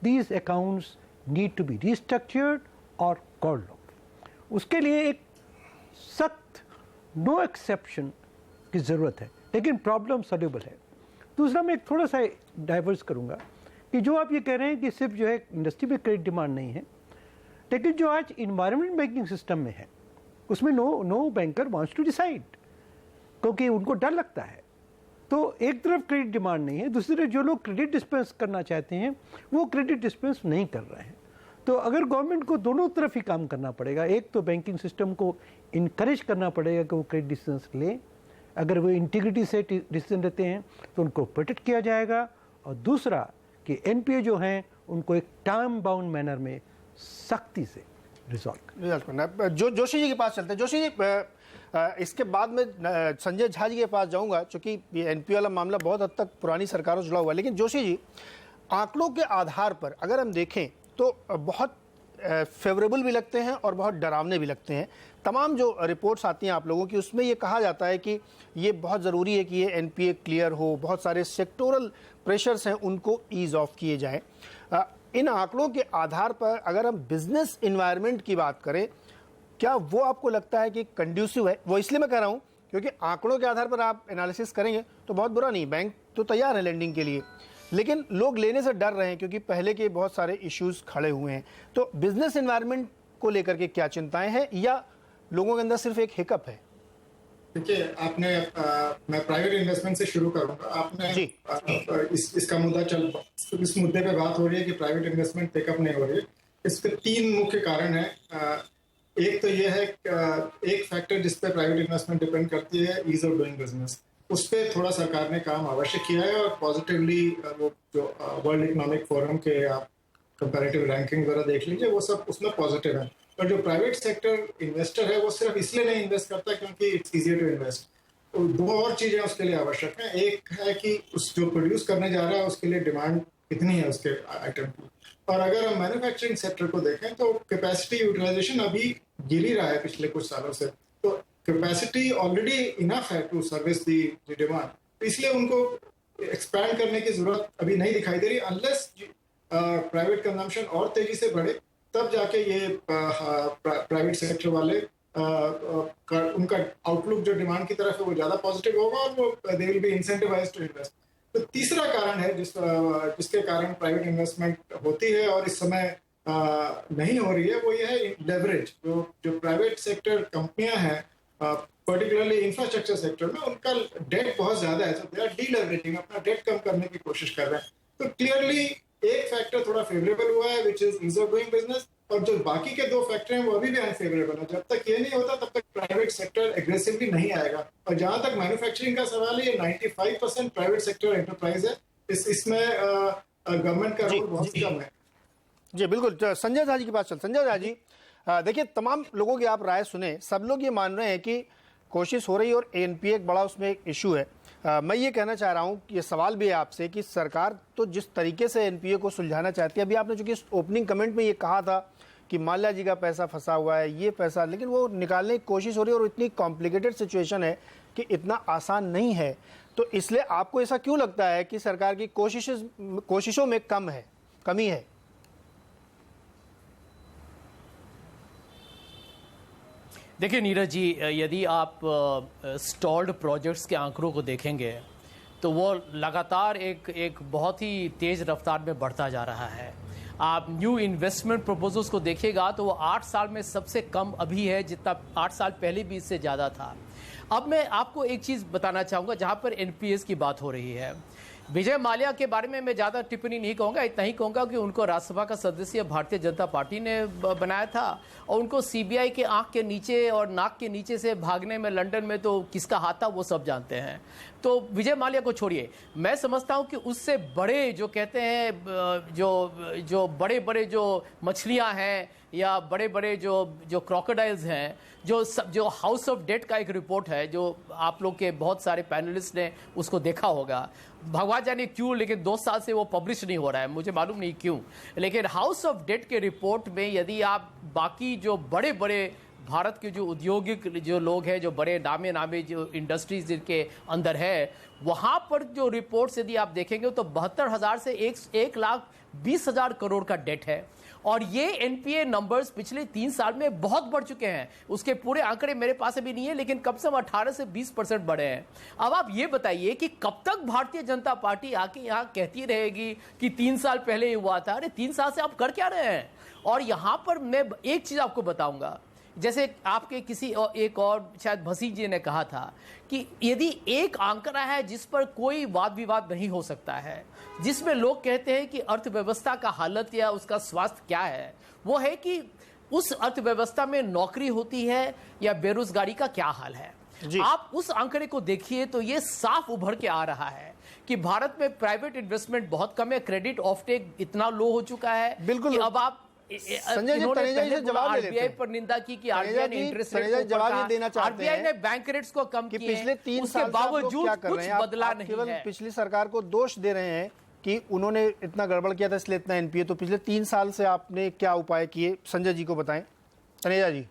these accounts need to be restructured और कॉल्ड ऑफ। उसके लिए एक सख्त नो एक्सेप्शन की ज़रूरत है, लेकिन प्रॉब्लम सॉल्यूबल है। दूसरा, मैं एक थोड़ा सा डाइवर्स करूँगा कि जो आप ये कह रहे हैं कि सिर्फ जो है इंडस्ट्री में क्रेडिट डिमांड नहीं है, लेकिन जो आज इन्वायरमेंट बैंकिंग सिस्टम में है उसमें no banker wants to decide, क्योंकि उनको डर लगता है। तो एक तरफ क्रेडिट डिमांड नहीं है, दूसरी तरफ जो लोग क्रेडिट डिस्पेंस करना चाहते हैं वो क्रेडिट डिस्पेंस नहीं कर रहे हैं। तो अगर गवर्नमेंट को दोनों तरफ ही काम करना पड़ेगा, एक तो बैंकिंग सिस्टम को इनकरेज करना पड़ेगा कि वो क्रेडिट डिस्पेंस लें, अगर वो इंटीग्रिटी से डिसीजन लेते हैं तो उनको प्रोटेक्ट किया जाएगा, और दूसरा कि एनपीए जो हैं उनको एक टाइम बाउंड मैनर में सख्ती से रिजॉल्व करना। जोशी जी के पास चलते हैं। जोशी जी, इसके बाद में संजय झा जी के पास जाऊंगा, क्योंकि ये एनपीए वाला मामला बहुत हद तक पुरानी सरकारों से जुड़ा हुआ है। लेकिन जोशी जी, आंकड़ों के आधार पर अगर हम देखें तो बहुत फेवरेबल भी लगते हैं और बहुत डरावने भी लगते हैं। तमाम जो रिपोर्ट्स आती हैं आप लोगों की, उसमें ये कहा जाता है कि ये बहुत ज़रूरी है कि ये एनपीए क्लियर हो, बहुत सारे सेक्टोरल प्रेशर्स हैं उनको ईज ऑफ किए जाएं। इन आंकड़ों के आधार पर अगर हम बिजनेस इन्वायरमेंट की बात करें, क्या वो आपको लगता है कि कंड्यूसिव है? वो इसलिए मैं कह रहा हूँ क्योंकि आंकड़ों के आधार पर आप एनालिसिस करेंगे तो बहुत बुरा नहीं, बैंक तो तैयार है लेंडिंग के लिए, लेकिन लोग लेने से डर रहे हैं क्योंकि पहले के बहुत सारे इश्यूज खड़े हुए हैं। तो बिजनेस एनवायरनमेंट को लेकर के क्या चिंताएं हैं, या लोगों के अंदर सिर्फ एक हिकअप है? देखिए, आपने मैं प्राइवेट इन्वेस्टमेंट से शुरू करूंगा। आपने इसका मुद्दा इस मुद्दे पे बात हो रही है कि प्राइवेट इन्वेस्टमेंट पिकअप नहीं हो रही है। इसके 3 मुख्य कारण है। एक तो ये है, एक फैक्टर जिस पे प्राइवेट इन्वेस्टमेंट डिपेंड करती है, ईज ऑफ डूइंग बिजनेस। उस पर थोड़ा सरकार ने काम अवश्य किया है, और पॉजिटिवली वो जो वर्ल्ड इकोनॉमिक फोरम के आप कंपैरेटिव रैंकिंग वगैरह देख लीजिए, वो सब उसमें पॉजिटिव है। पर जो प्राइवेट सेक्टर इन्वेस्टर है वो सिर्फ इसलिए नहीं इन्वेस्ट करता क्योंकि इट्स इजियर टू इन्वेस्ट। तो 2 और चीजें उसके लिए आवश्यक हैं। एक है कि उस जो प्रोड्यूस करने जा रहा है उसके लिए डिमांड कितनी है उसके आइटम की, और अगर हम मैन्युफैक्चरिंग सेक्टर को देखें तो कैपेसिटी यूटिलाइजेशन अभी गिर ही रहा है पिछले कुछ सालों से। तो कैपेसिटी ऑलरेडी इनफ है टू सर्विस दी डिमांड, इसलिए उनको एक्सपैंड करने की जरूरत अभी नहीं दिखाई दे रही। अनलेस प्राइवेट कंजम्पशन और तेजी से बढ़े, तब जाके ये प्राइवेट सेक्टर वाले उनका आउटलुक जो डिमांड की तरफ है वो ज्यादा पॉजिटिव होगा, और वो they will be incentivized to invest. तो तीसरा कारण है जिसके कारण प्राइवेट इन्वेस्टमेंट होती है और इस समय नहीं हो रही है, वो ये है लेवरेज। जो प्राइवेट सेक्टर कंपनियां हैं, पर्टिकुलरली इंफ्रास्ट्रक्चर सेक्टर में, उनका डेट बहुत ज्यादा है, तो दे आर डीलेवरेजिंग, अपना डेट कम करने की कोशिश कर रहे हैं। तो क्लियरली एक फैक्टर थोड़ा फेवरेबल हुआ है, which is ease of doing business, और जो बाकी के 2 फैक्टर हैं वो अभी भी अनफेवरेबल है। जब तक ये नहीं होता तब तक प्राइवेट सेक्टर एग्रेसिवली नहीं आएगा। और जहां तक मैन्युफैक्चरिंग का सवाल है, ये 95% प्राइवेट सेक्टर एंटरप्राइज है, इसमें गवर्नमेंट का रोल बहुत कम है। जी बिल्कुल। संजय झा जी के पास चल। संजय झा जी, देखिए, तमाम लोगों की आप राय सुने, सब लोग ये मान रहे हैं कि कोशिश हो रही है और एनपीए एक बड़ा उसमें एक इशू है। मैं ये कहना चाह रहा हूँ कि ये सवाल भी है आपसे कि सरकार तो जिस तरीके से एनपीए को सुलझाना चाहती है, अभी आपने चूंकि ओपनिंग कमेंट में ये कहा था कि माल्या जी का पैसा फंसा हुआ है, ये पैसा, लेकिन वो निकालने की कोशिश हो रही है और इतनी कॉम्प्लिकेटेड सिचुएशन है कि इतना आसान नहीं है। तो इसलिए आपको ऐसा क्यों लगता है कि सरकार की कोशिशों में कमी है? देखिए नीरज जी, यदि आप स्टॉल्ड प्रोजेक्ट्स के आंकड़ों को देखेंगे तो वो लगातार एक बहुत ही तेज रफ्तार में बढ़ता जा रहा है। आप न्यू इन्वेस्टमेंट प्रपोजल्स को देखिएगा तो वो 8 साल में सबसे कम अभी है जितना 8 साल पहले भी इससे ज़्यादा था। अब मैं आपको एक चीज़ बताना चाहूँगा, जहाँ पर एनपीएस की बात हो रही है, विजय माल्या के बारे में मैं ज़्यादा टिप्पणी नहीं कहूँगा, इतना ही कहूँगा कि उनको राज्यसभा का सदस्य भारतीय जनता पार्टी ने बनाया था और उनको सीबीआई के आंख के नीचे और नाक के नीचे से भागने में लंदन में तो किसका हाथ था वो सब जानते हैं। तो विजय माल्या को छोड़िए, मैं समझता हूँ कि उससे बड़े जो कहते हैं जो बड़े बड़े जो मछलियाँ हैं या बड़े बड़े जो क्रोकोडाइल्स हैं, जो हाउस ऑफ डेट का एक रिपोर्ट है जो आप लोग के बहुत सारे पैनलिस्ट ने उसको देखा होगा, भगवान जाने क्यों, लेकिन 2 साल से वो पब्लिश नहीं हो रहा है, मुझे मालूम नहीं क्यों। लेकिन हाउस ऑफ डेट के रिपोर्ट में यदि आप बाकी जो बड़े बड़े भारत के जो उद्योगिक जो लोग हैं, जो बड़े नामे जो इंडस्ट्रीज जिनके अंदर है, वहाँ पर जो रिपोर्ट्स यदि आप देखेंगे तो 72,000 से 1,20,000 करोड़ का डेट है। और ये एनपीए नंबर्स पिछले 3 साल में बहुत बढ़ चुके हैं। उसके पूरे आंकड़े मेरे पास अभी नहीं है, लेकिन कम से कम 18 से 20% बढ़े हैं। अब आप ये बताइए कि कब तक भारतीय जनता पार्टी आके यहाँ कहती रहेगी कि 3 साल पहले हुआ था। अरे 3 साल से आप कर क्या रहे हैं? और यहाँ पर मैं एक चीज आपको बताऊंगा, जैसे आपके एक और शायद भसीन जी ने कहा था कि यदि एक आंकड़ा है जिस पर कोई वाद विवाद नहीं हो सकता है, जिसमें लोग कहते हैं कि अर्थव्यवस्था का हालत या उसका स्वास्थ्य क्या है, वो है कि उस अर्थव्यवस्था में नौकरी होती है या बेरोजगारी का क्या हाल है। आप उस आंकड़े को देखिए तो ये साफ उभर के आ रहा है कि भारत में प्राइवेट इन्वेस्टमेंट बहुत कम है, क्रेडिट ऑफटेक इतना लो हो चुका है। बिल्कुल। कि अब आप संजय जी तनेजा जी से जवाब ले लेते हैं। आरबीआई पर निंदा की कि आरबीआई ने इंटरेस्ट रेट जवाब ये देना चाहते हैं, आरबीआई ने बैंक रेट्स को कम किए, पिछले 3 साल के बावजूद कुछ बदला नहीं केवल है। पिछली सरकार को दोष दे रहे हैं कि उन्होंने इतना गड़बड़ किया था इसलिए इतना एनपीए। तो पिछले 3 साल से आपने क्या उपाय किए, संजय जी को बताएं। तनेजा जी।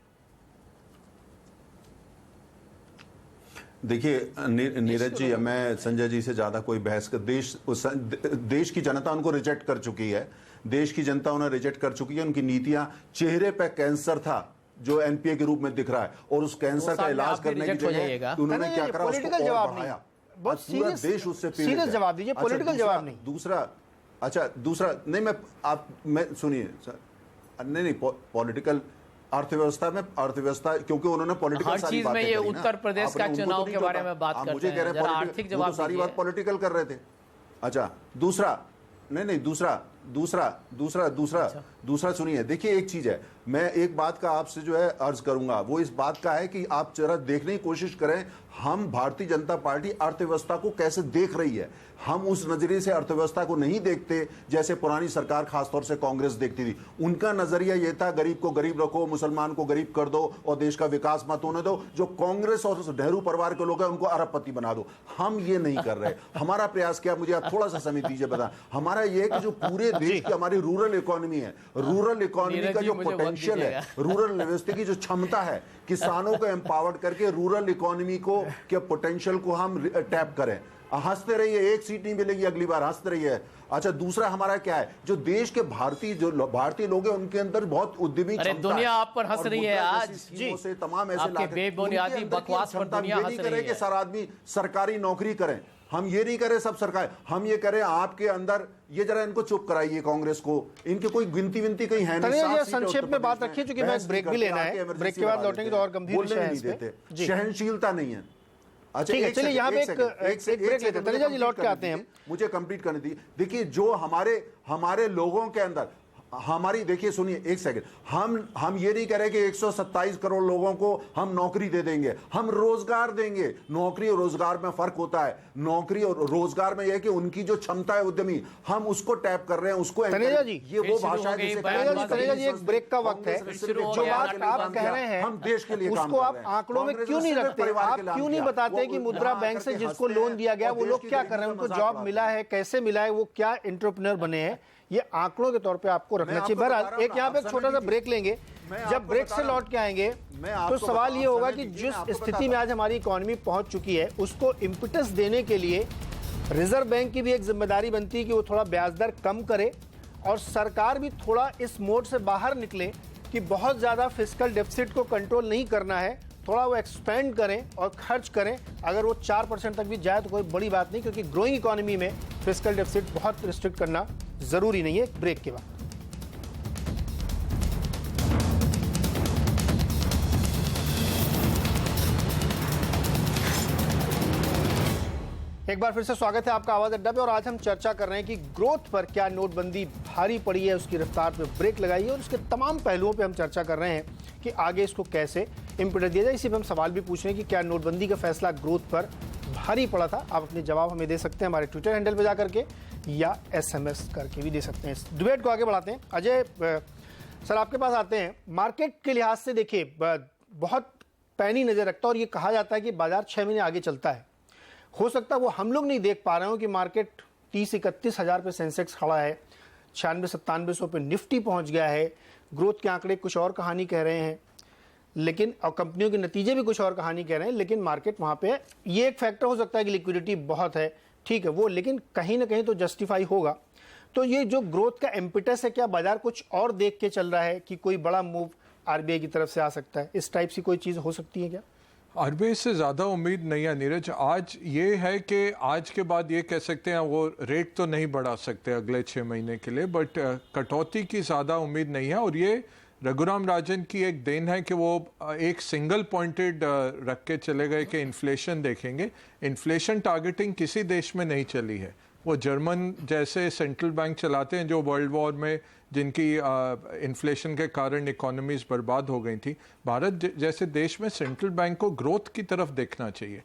देखिए नीरज जी, मैं संजय जी से ज्यादा कोई बहस कर, देश की जनता उनको रिजेक्ट कर चुकी है, देश की जनता उन्हें रिजेक्ट कर चुकी है। उनकी नीतियां, चेहरे पे कैंसर था जो एनपीए के रूप में दिख रहा है, और उस कैंसर का इलाज करने की जगह उन्होंने क्या करा, उसको और बढ़ाया। बहुत पूरा देश उससे पीड़ित है। जवाब दीजिए, पॉलिटिकल जवाब नहीं। दूसरा नहीं, मैं सुनिए, नहीं पॉलिटिकल अर्थव्यवस्था क्योंकि उन्होंने पॉलिटिकल सारी बातें ये उत्तर प्रदेश का चुनाव के बारे में बात करते हैं, मुझे कह रहे हैं आर्थिक जवाब, सारी बात पॉलिटिकल कर रहे थे। अच्छा, दूसरा सुनिए। देखिए एक चीज है, मैं एक बात का आपसे जो है अर्ज करूंगा, वो इस बात का है कि आप जरा देखने की कोशिश करें हम भारतीय जनता पार्टी अर्थव्यवस्था को कैसे देख रही है। हम उस नजरिए से अर्थव्यवस्था को नहीं देखते जैसे पुरानी सरकार खासतौर से कांग्रेस देखती थी। उनका नजरिया यह था गरीब को गरीब रखो, मुसलमान को गरीब कर दो और देश का विकास मत होने दो। जो कांग्रेस और नेहरू परिवार के लोग हैं उनको अरबपति बना दो। हम ये नहीं कर रहे। हमारा प्रयास क्या, मुझे आप थोड़ा सा समय दीजिए बता। हमारा ये है कि जो पूरे देश की हमारी रूरल इकोनॉमी है, रूरल इकोनॉमी का जो पोटेंशियल है, रूरल व्यवस्था की जो क्षमता है, किसानों को एम्पावर्ड करके रूरल इकोनॉमी को के पोटेंशियल को हम टैप करें। हंसते रहिए, एक सीट नहीं मिलेगी अगली बार, हंसते रहिए। अच्छा, दूसरा हमारा क्या है, जो देश के भारतीय लोग हैं उनके अंदर बहुत उद्यमी क्षमता है। दुनिया आप पर हंस रही है आज जी, से तमाम ऐसे आपके बेबुनियादी बकवास पर दुनिया हंस रही है कि सारा आदमी सरकारी नौकरी करें। हम ये नहीं करें सब सरकार, हम ये करें आपके अंदर। ये जरा इनको चुप कराइए, कांग्रेस को, इनके कोई गिनती विनती कहीं है नहीं। संक्षेप में बात रखिए क्योंकि मैं ब्रेक भी लेना है, ब्रेक के बाद लौटेंगे तो और गंभीर विषय है इसमें। सहनशीलता नहीं है। अच्छा, ठीक है, चलिए यहाँ पे एक ब्रेक लेते हैं। तनेजा जी लौट के आते हैं। मुझे कंप्लीट करने दी। देखिए, जो हमारे लोगों के अंदर हमारी देखिए सुनिए एक सेकंड, हम ये नहीं कह रहे कि 127 करोड़ लोगों को हम नौकरी दे देंगे, हम रोजगार देंगे। नौकरी और रोजगार में फर्क होता है। नौकरी और रोजगार में यह है कि उनकी जो क्षमता है उद्यमी, हम उसको टैप कर रहे हैं, उसको तनेजा जी, ये वो भाषा है जिसे तनेजा जी एक ब्रेक का वक्त है। जो बात आप कह रहे हैं हम देश के लिए काम उसको कर आप रहे हैं। आंकड़ों में क्यों नहीं रखते? आप क्यों नहीं बताते कि मुद्रा बैंक से जिसको लोन दिया गया वो लोग क्या कर रहे हैं, उनको जॉब मिला है, कैसे मिला है, वो क्या एंटरप्रेन्योर बने हैं? ये आंकड़ों के तौर पे आपको रखना चाहिए। बहरहाल एक यहाँ पे छोटा सा ब्रेक लेंगे। जब ब्रेक से लौट के आएंगे तो सवाल ये होगा कि जिस स्थिति में आज हमारी इकोनॉमी पहुंच चुकी है उसको इम्पिटस देने के लिए रिजर्व बैंक की भी एक जिम्मेदारी बनती है कि वो थोड़ा ब्याज दर कम करे और सरकार भी थोड़ा इस मोड से बाहर निकले कि बहुत ज्यादा फिस्कल डेफिसिट को कंट्रोल नहीं करना है, थोड़ा वो एक्सपेंड करें और खर्च करें। अगर वो 4% तक भी जाए तो कोई बड़ी बात नहीं, क्योंकि ग्रोइंग इकोनॉमी में फिस्कल डेफिसिट बहुत रिस्ट्रिक्ट करना जरूरी नहीं है। ब्रेक के बाद एक बार फिर से स्वागत है आपका आवाज अड्डा पे। और आज हम चर्चा कर रहे हैं कि ग्रोथ पर क्या नोटबंदी भारी पड़ी है, उसकी रफ्तार पे ब्रेक लगाई है और उसके तमाम पहलुओं पे हम चर्चा कर रहे हैं कि आगे इसको कैसे इम्पिटस दिया जाए। इसी पे हम सवाल भी पूछ रहे हैं कि क्या नोटबंदी का फैसला ग्रोथ पर भारी पड़ा था। आप अपने जवाब हमें दे सकते हैं हमारे ट्विटर हैंडल पे जाकर के या SMS करके भी दे सकते हैं। इस डिबेट को आगे बढ़ाते हैं। अजय सर आपके पास आते हैं। मार्केट के लिहाज से देखिए बहुत पैनी नजर रखता है और ये कहा जाता है कि बाजार 6 महीने आगे चलता है। हो सकता है वो हम लोग नहीं देख पा रहे हो कि मार्केट 30-31 हज़ार पे सेंसेक्स खड़ा है, 96-97 पे निफ्टी पहुंच गया है। ग्रोथ के आंकड़े कुछ और कहानी कह रहे हैं, लेकिन और कंपनियों के नतीजे भी कुछ और कहानी कह रहे हैं, लेकिन मार्केट वहां पे है। ये एक फैक्टर हो सकता है कि लिक्विडिटी बहुत है, ठीक है वो, लेकिन कहीं ना कहीं तो जस्टिफाई होगा। तो ये जो ग्रोथ का इम्पिटस है, क्या बाजार कुछ और देख के चल रहा है कि कोई बड़ा मूव RBI की तरफ से आ सकता है? इस टाइप की कोई चीज हो सकती है क्या? RBI से ज़्यादा उम्मीद नहीं है नीरज। आज ये है कि आज के बाद ये कह सकते हैं वो रेट तो नहीं बढ़ा सकते अगले 6 महीने के लिए, बट कटौती की ज़्यादा उम्मीद नहीं है। और ये रघुराम राजन की एक देन है कि वो एक सिंगल पॉइंटेड रख के चले गए कि इन्फ्लेशन देखेंगे। इन्फ्लेशन टारगेटिंग किसी देश में नहीं चली है। वो जर्मन जैसे सेंट्रल बैंक चलाते हैं जो वर्ल्ड वॉर में जिनकी इन्फ्लेशन के कारण इकोनॉमीज बर्बाद हो गई थी। भारत जैसे देश में सेंट्रल बैंक को ग्रोथ की तरफ देखना चाहिए।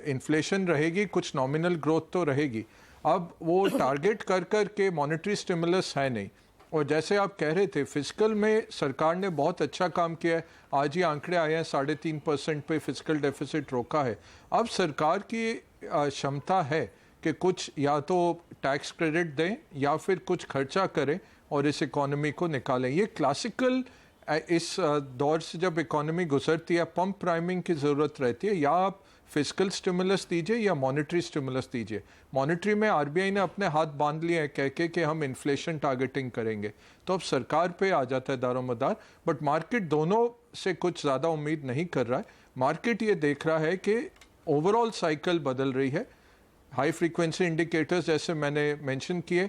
इन्फ्लेशन रहेगी, कुछ नॉमिनल ग्रोथ तो रहेगी। अब वो टारगेट कर कर के मॉनेटरी स्टिमुलस है नहीं। और जैसे आप कह रहे थे फिस्कल में सरकार ने बहुत अच्छा काम किया है। आज ही आंकड़े आए हैं 3.5% पे फिस्कल डेफिसिट रोका है। अब सरकार की क्षमता है कि कुछ या तो टैक्स क्रेडिट दें या फिर कुछ खर्चा करें और इस इकोनॉमी को निकालें। ये क्लासिकल इस दौर से जब इकोनॉमी गुजरती है पंप प्राइमिंग की ज़रूरत रहती है। या आप फिस्कल स्टिमुलस दीजिए या मॉनेटरी स्टिमुलस दीजिए। मॉनेटरी में RBI ने अपने हाथ बांध लिए हैं कह के कि हम इन्फ्लेशन टारगेटिंग करेंगे, तो अब सरकार पे आ जाता है दारोमदार। बट मार्केट दोनों से कुछ ज़्यादा उम्मीद नहीं कर रहा है। मार्केट ये देख रहा है कि ओवरऑल साइकिल बदल रही है। हाई फ्रीक्वेंसी इंडिकेटर्स जैसे मैंने मेंशन किए,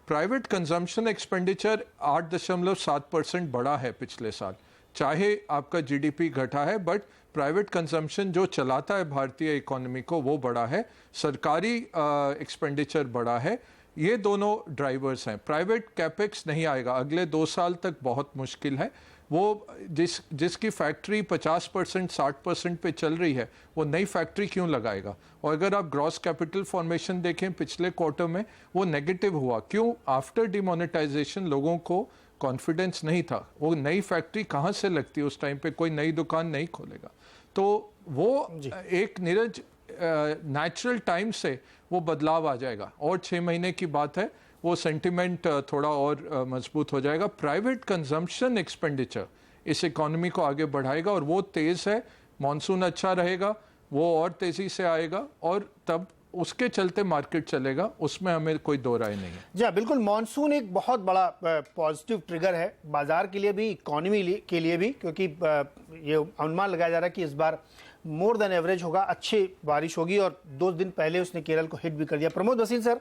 प्राइवेट कंजम्पशन एक्सपेंडिचर 8.7% बढ़ा है पिछले साल। चाहे आपका GDP घटा है बट प्राइवेट कंजम्पशन जो चलाता है भारतीय इकोनॉमी को वो बढ़ा है, सरकारी एक्सपेंडिचर बढ़ा है। ये दोनों ड्राइवर्स हैं। प्राइवेट कैपेक्स नहीं आएगा अगले 2 साल तक, बहुत मुश्किल है। वो जिसकी फैक्ट्री 50% 60% पे चल रही है वो नई फैक्ट्री क्यों लगाएगा? और अगर आप ग्रॉस कैपिटल फॉर्मेशन देखें पिछले क्वार्टर में वो नेगेटिव हुआ। क्यों? आफ्टर डिमोनेटाइजेशन लोगों को कॉन्फिडेंस नहीं था। वो नई फैक्ट्री कहाँ से लगती है उस टाइम पे? कोई नई दुकान नहीं खोलेगा। तो वो एक नीरज नेचुरल टाइम से वो बदलाव आ जाएगा और 6 महीने की बात है, वो सेंटिमेंट थोड़ा और मजबूत हो जाएगा। प्राइवेट कंजम्पशन एक्सपेंडिचर इस इकोनॉमी को आगे बढ़ाएगा और वो तेज़ है। मॉनसून अच्छा रहेगा, वो और तेज़ी से आएगा और तब उसके चलते मार्केट चलेगा, उसमें हमें कोई दो राय नहीं है। जी हाँ, बिल्कुल। मॉनसून एक बहुत बड़ा पॉजिटिव ट्रिगर है बाजार के लिए भी, इकोनॉमी के लिए भी, क्योंकि ये अनुमान लगाया जा रहा है कि इस बार मोर देन एवरेज होगा, अच्छी बारिश होगी। और 2 दिन पहले उसने केरल को हिट भी कर दिया। प्रमोद वसील सर,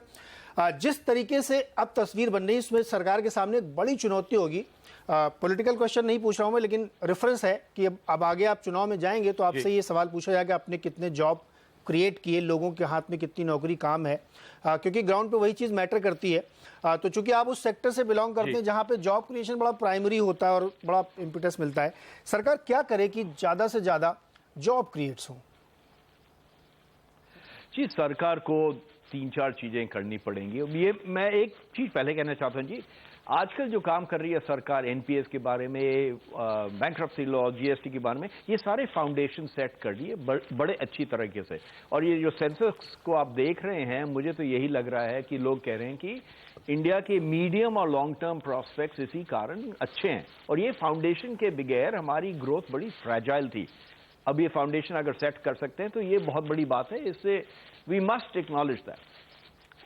जिस तरीके से अब तस्वीर बन रही है इसमें सरकार के सामने एक बड़ी चुनौती होगी। पॉलिटिकल क्वेश्चन नहीं पूछ रहा हूं मैं, लेकिन रेफरेंस है कि अब आगे आप चुनाव में जाएंगे तो आपसे ये सवाल पूछा जाएगा आपने कितने जॉब क्रिएट किए, लोगों के हाथ में कितनी नौकरी काम है, क्योंकि ग्राउंड पे वही चीज़ मैटर करती है। तो चूंकि आप उस सेक्टर से बिलोंग करते हैं जहां पे जॉब क्रिएशन बड़ा प्राइमरी होता है और बड़ा इम्पिटस मिलता है, सरकार क्या करे कि ज़्यादा से ज़्यादा जॉब क्रिएट्स हो? जी, सरकार को 3-4 चीजें करनी पड़ेंगी। ये मैं एक चीज पहले कहना चाहता हूं जी, आजकल जो काम कर रही है सरकार एनपीएस के बारे में, बैंक्रप्सी लॉ, जीएसटी के बारे में, ये सारे फाउंडेशन सेट कर दिए बड़े अच्छी तरीके से। और ये जो सेंसस को आप देख रहे हैं, मुझे तो यही लग रहा है कि लोग कह रहे हैं कि इंडिया के मीडियम और लॉन्ग टर्म प्रॉस्पेक्ट्स इसी कारण अच्छे हैं। और ये फाउंडेशन के बगैर हमारी ग्रोथ बड़ी फ्रैजाइल थी। अब ये फाउंडेशन अगर सेट कर सकते हैं तो ये बहुत बड़ी बात है, इससे वी मस्ट एक्नॉलेज दैट।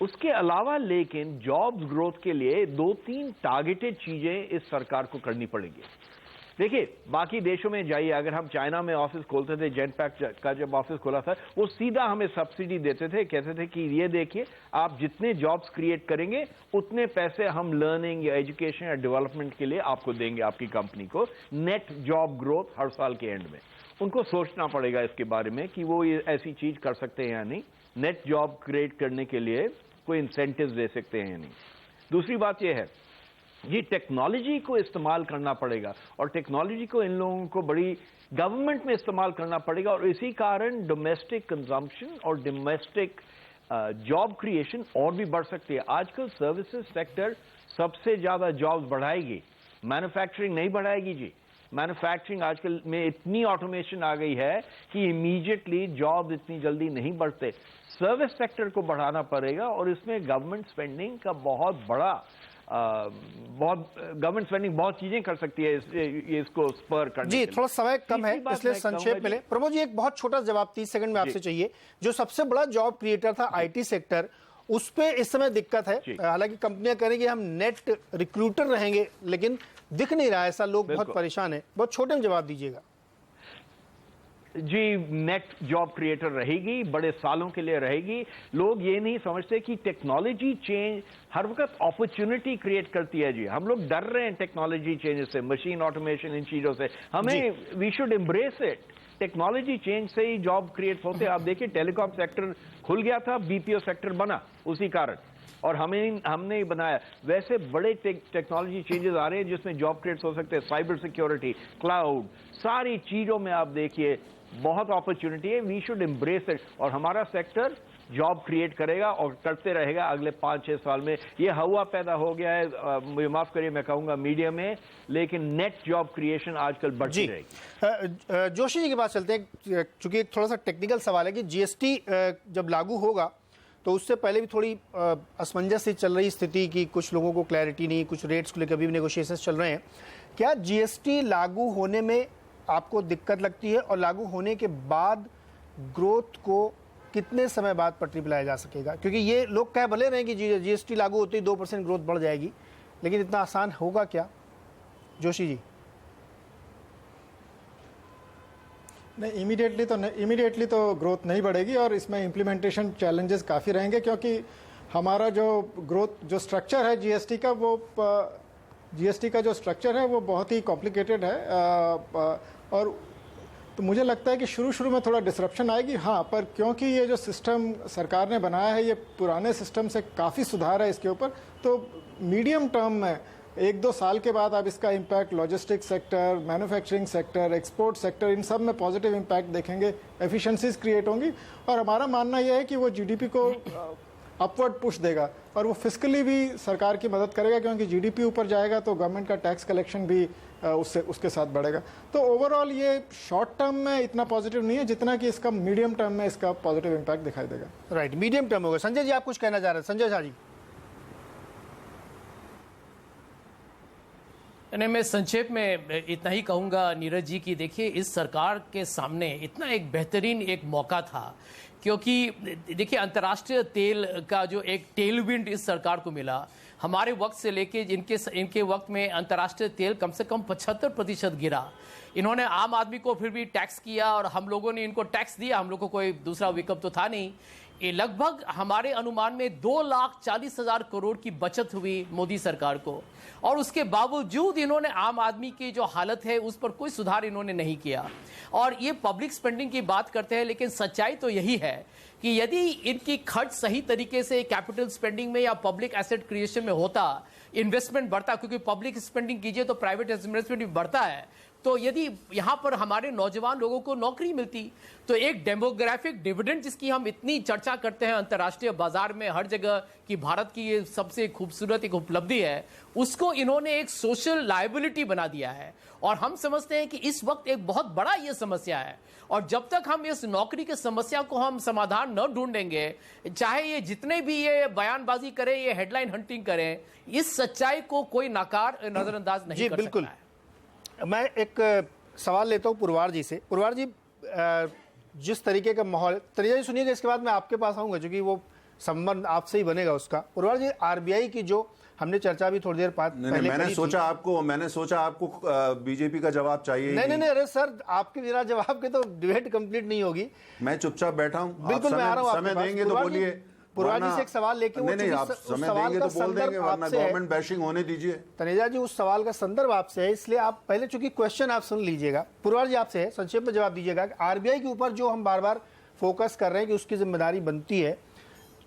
उसके अलावा लेकिन जॉब्स ग्रोथ के लिए 2-3 टारगेटेड चीजें इस सरकार को करनी पड़ेगी। देखिए, बाकी देशों में जाइए, अगर हम चाइना में ऑफिस खोलते थे, जेनपैक का जब ऑफिस खोला था, वो सीधा हमें सब्सिडी देते थे, कहते थे कि ये देखिए, आप जितने जॉब्स क्रिएट करेंगे उतने पैसे हम लर्निंग या एजुकेशन या डेवलपमेंट के लिए आपको देंगे, आपकी कंपनी को। नेट जॉब ग्रोथ हर साल के एंड में उनको सोचना पड़ेगा इसके बारे में कि वो ये ऐसी चीज कर सकते हैं या नहीं, नेट जॉब क्रिएट करने के लिए कोई इंसेंटिव्स दे सकते हैं या नहीं। दूसरी बात यह है, ये टेक्नोलॉजी को इस्तेमाल करना पड़ेगा, और टेक्नोलॉजी को इन लोगों को बड़ी गवर्नमेंट में इस्तेमाल करना पड़ेगा, और इसी कारण डोमेस्टिक कंजम्पशन और डोमेस्टिक जॉब क्रिएशन और भी बढ़ सकती है। आजकल सर्विसेज सेक्टर सबसे ज्यादा जॉब्स बढ़ाएगी, मैन्युफैक्चरिंग नहीं बढ़ाएगी जी। मैन्युफैक्चरिंग आजकल में इतनी ऑटोमेशन आ गई है कि इमीडिएटली जॉब इतनी जल्दी नहीं बढ़ते। सर्विस सेक्टर को बढ़ाना पड़ेगा, और इसमें गवर्नमेंट स्पेंडिंग का बहुत बड़ा गवर्नमेंट स्पेंडिंग बहुत चीजें कर सकती है इसको स्पर करने जी। थोड़ा समय कम है इसलिए संक्षेप में ले। प्रमोद जी, एक बहुत छोटा जवाब 30 सेकंड में आपसे चाहिए। जो सबसे बड़ा जॉब क्रिएटर था आईटी सेक्टर, उस पे इस समय दिक्कत है। हालांकि कंपनियां करेंगी हम नेट रिक्रूटर रहेंगे, लेकिन दिख नहीं रहा है ऐसा, लोग बहुत परेशान है। बहुत छोटे में जवाब दीजिएगा जी। नेट जॉब क्रिएटर रहेगी, बड़े सालों के लिए रहेगी। लोग ये नहीं समझते कि टेक्नोलॉजी चेंज हर वक्त अपॉर्चुनिटी क्रिएट करती है जी। हम लोग डर रहे हैं टेक्नोलॉजी चेंज से, मशीन ऑटोमेशन, इन चीजों से। हमें we should embrace it. Technology change से ही जॉब क्रिएट होते हैं। आप देखिए, टेलीकॉम सेक्टर खुल गया था, बीपीओ सेक्टर बना उसी कारण, और हमने ही बनाया। वैसे बड़े टेक्नोलॉजी चेंजेस आ रहे हैं जिसमें जॉब क्रिएट हो सकते हैं। साइबर सिक्योरिटी, क्लाउड, सारी चीजों में आप देखिए बहुत अपॉर्चुनिटी है। वी शुड एम्ब्रेस इट, और हमारा सेक्टर जॉब क्रिएट करेगा और करते रहेगा अगले 5-6 साल में। ये हवा पैदा हो गया है, मुझे माफ करिए मैं कहूंगा मीडिया में, लेकिन नेट जॉब क्रिएशन आजकल बढ़ती रहेगी। जोशी जी के पास चलते हैं, चूंकि एक थोड़ा सा टेक्निकल सवाल है कि जीएसटी जब लागू होगा तो उससे पहले भी थोड़ी असमंजस सी चल रही स्थिति की, कुछ लोगों को क्लैरिटी नहीं, कुछ रेट्स को लेकर अभी भी नेगोशिएशन चल रहे हैं। क्या जीएसटी लागू होने में आपको दिक्कत लगती है, और लागू होने के बाद ग्रोथ को कितने समय बाद पटरी पर लाया जा सकेगा? क्योंकि ये लोग कह भले रहे हैं कि जीएसटी लागू होते ही 2% ग्रोथ बढ़ जाएगी, लेकिन इतना आसान होगा क्या? जोशी जी। नहीं, इमीडिएटली तो ग्रोथ नहीं बढ़ेगी, और इसमें इम्प्लीमेंटेशन चैलेंजेस काफ़ी रहेंगे, क्योंकि हमारा जो ग्रोथ जो स्ट्रक्चर है जीएसटी का, वो जीएसटी का जो स्ट्रक्चर है वो बहुत ही कॉम्प्लिकेटेड है, और तो मुझे लगता है कि शुरू में थोड़ा डिसरप्शन आएगी। हाँ, पर क्योंकि ये जो सिस्टम सरकार ने बनाया है, ये पुराने सिस्टम से काफ़ी सुधार है इसके ऊपर, तो मीडियम टर्म में 1-2 साल के बाद आप इसका impact logistics sector, manufacturing sector, export sector, इन सब में पॉजिटिव इम्पैक्ट देखेंगे, एफिशिएंसीज क्रिएट होंगी। और हमारा मानना यह है कि वो जीडीपी को अपवर्ड पुश देगा, और वो फिस्कली भी सरकार की मदद करेगा, क्योंकि जीडीपी ऊपर जाएगा तो गवर्नमेंट का टैक्स कलेक्शन भी उसके साथ बढ़ेगा। तो ओवरऑल ये शॉर्ट टर्म में इतना पॉजिटिव नहीं है जितना कि इसका मीडियम टर्म में इसका पॉजिटिव इम्पैक्ट दिखाई देगा। राइट, मीडियम टर्म होगा। संजय जी, आप कुछ कहना चाह रहे हैं? संजय झा जी। मैं संक्षेप में इतना ही कहूंगा नीरज जी की, देखिए इस सरकार के सामने इतना एक बेहतरीन एक मौका था, क्योंकि देखिए अंतर्राष्ट्रीय तेल का जो एक टेलविंड इस सरकार को मिला, हमारे वक्त से लेके इनके वक्त में अंतर्राष्ट्रीय तेल कम से कम 75% गिरा। इन्होंने आम आदमी को फिर भी टैक्स किया, और हम लोगों ने इनको टैक्स दिया, हम लोग को कोई दूसरा विकल्प तो था नहीं। ये लगभग हमारे अनुमान में 2,40,000 करोड़ की बचत हुई मोदी सरकार को, और उसके बावजूद इन्होंने आम आदमी की जो हालत है उस पर कोई सुधार इन्होंने नहीं किया। और ये पब्लिक स्पेंडिंग की बात करते हैं, लेकिन सच्चाई तो यही है कि यदि इनकी खर्च सही तरीके से कैपिटल स्पेंडिंग में या पब्लिक एसेट क्रिएशन में होता, इन्वेस्टमेंट बढ़ता, क्योंकि पब्लिक स्पेंडिंग कीजिए तो प्राइवेट इन्वेस्टमेंट भी बढ़ता है, तो यदि यहां पर हमारे नौजवान लोगों को नौकरी मिलती, तो एक डेमोग्राफिक डिविडेंड जिसकी हम इतनी चर्चा करते हैं अंतर्राष्ट्रीय बाजार में हर जगह कि भारत की ये सबसे खूबसूरत एक उपलब्धि है, उसको इन्होंने एक सोशल लायबिलिटी बना दिया है। और हम समझते हैं कि इस वक्त एक बहुत बड़ा ये समस्या है, और जब तक हम इस नौकरी की समस्या को हम समाधान न ढूंढेंगे, चाहे ये जितने भी ये बयानबाजी करें, ये हेडलाइन हंटिंग करें, इस सच्चाई को कोई नजरअंदाज नहीं कर बिल्कुल सकता है। मैं एक सवाल लेता हूं पुरवार जी से। पुरवार जी, जिस तरीके का माहौल, तरीका जी सुनिएगा, इसके बाद मैं आपके पास आऊंगा क्योंकि वो संबंध आपसे ही बनेगा उसका। पुरवार जी, आरबीआई की जो हमने चर्चा भी थोड़ी देर बाद मैंने सोचा आपको बीजेपी का जवाब चाहिए। नहीं, अरे सर, आपके बिना जवाब के तो डिबेट कंप्लीट नहीं होगी। मैं चुपचाप बैठा हूं। बिल्कुल, मैं आ रहा हूं। समय देंगे तो बोलिए। पुरवार जी से एक सवाल लेके, नहीं, आप समय देंगे तो बोल देंगे, वरना गवर्नमेंट बैशिंग होने दीजिए। तनेजा जी, उस सवाल का संदर्भ आपसे है, इसलिए आप पहले, चूंकि क्वेश्चन आप सुन लीजिएगा। पुरवार जी आपसे है, संक्षेप में जवाब दीजिएगा। आरबीआई के ऊपर जो हम बार बार फोकस कर रहे हैं कि उसकी जिम्मेदारी बनती है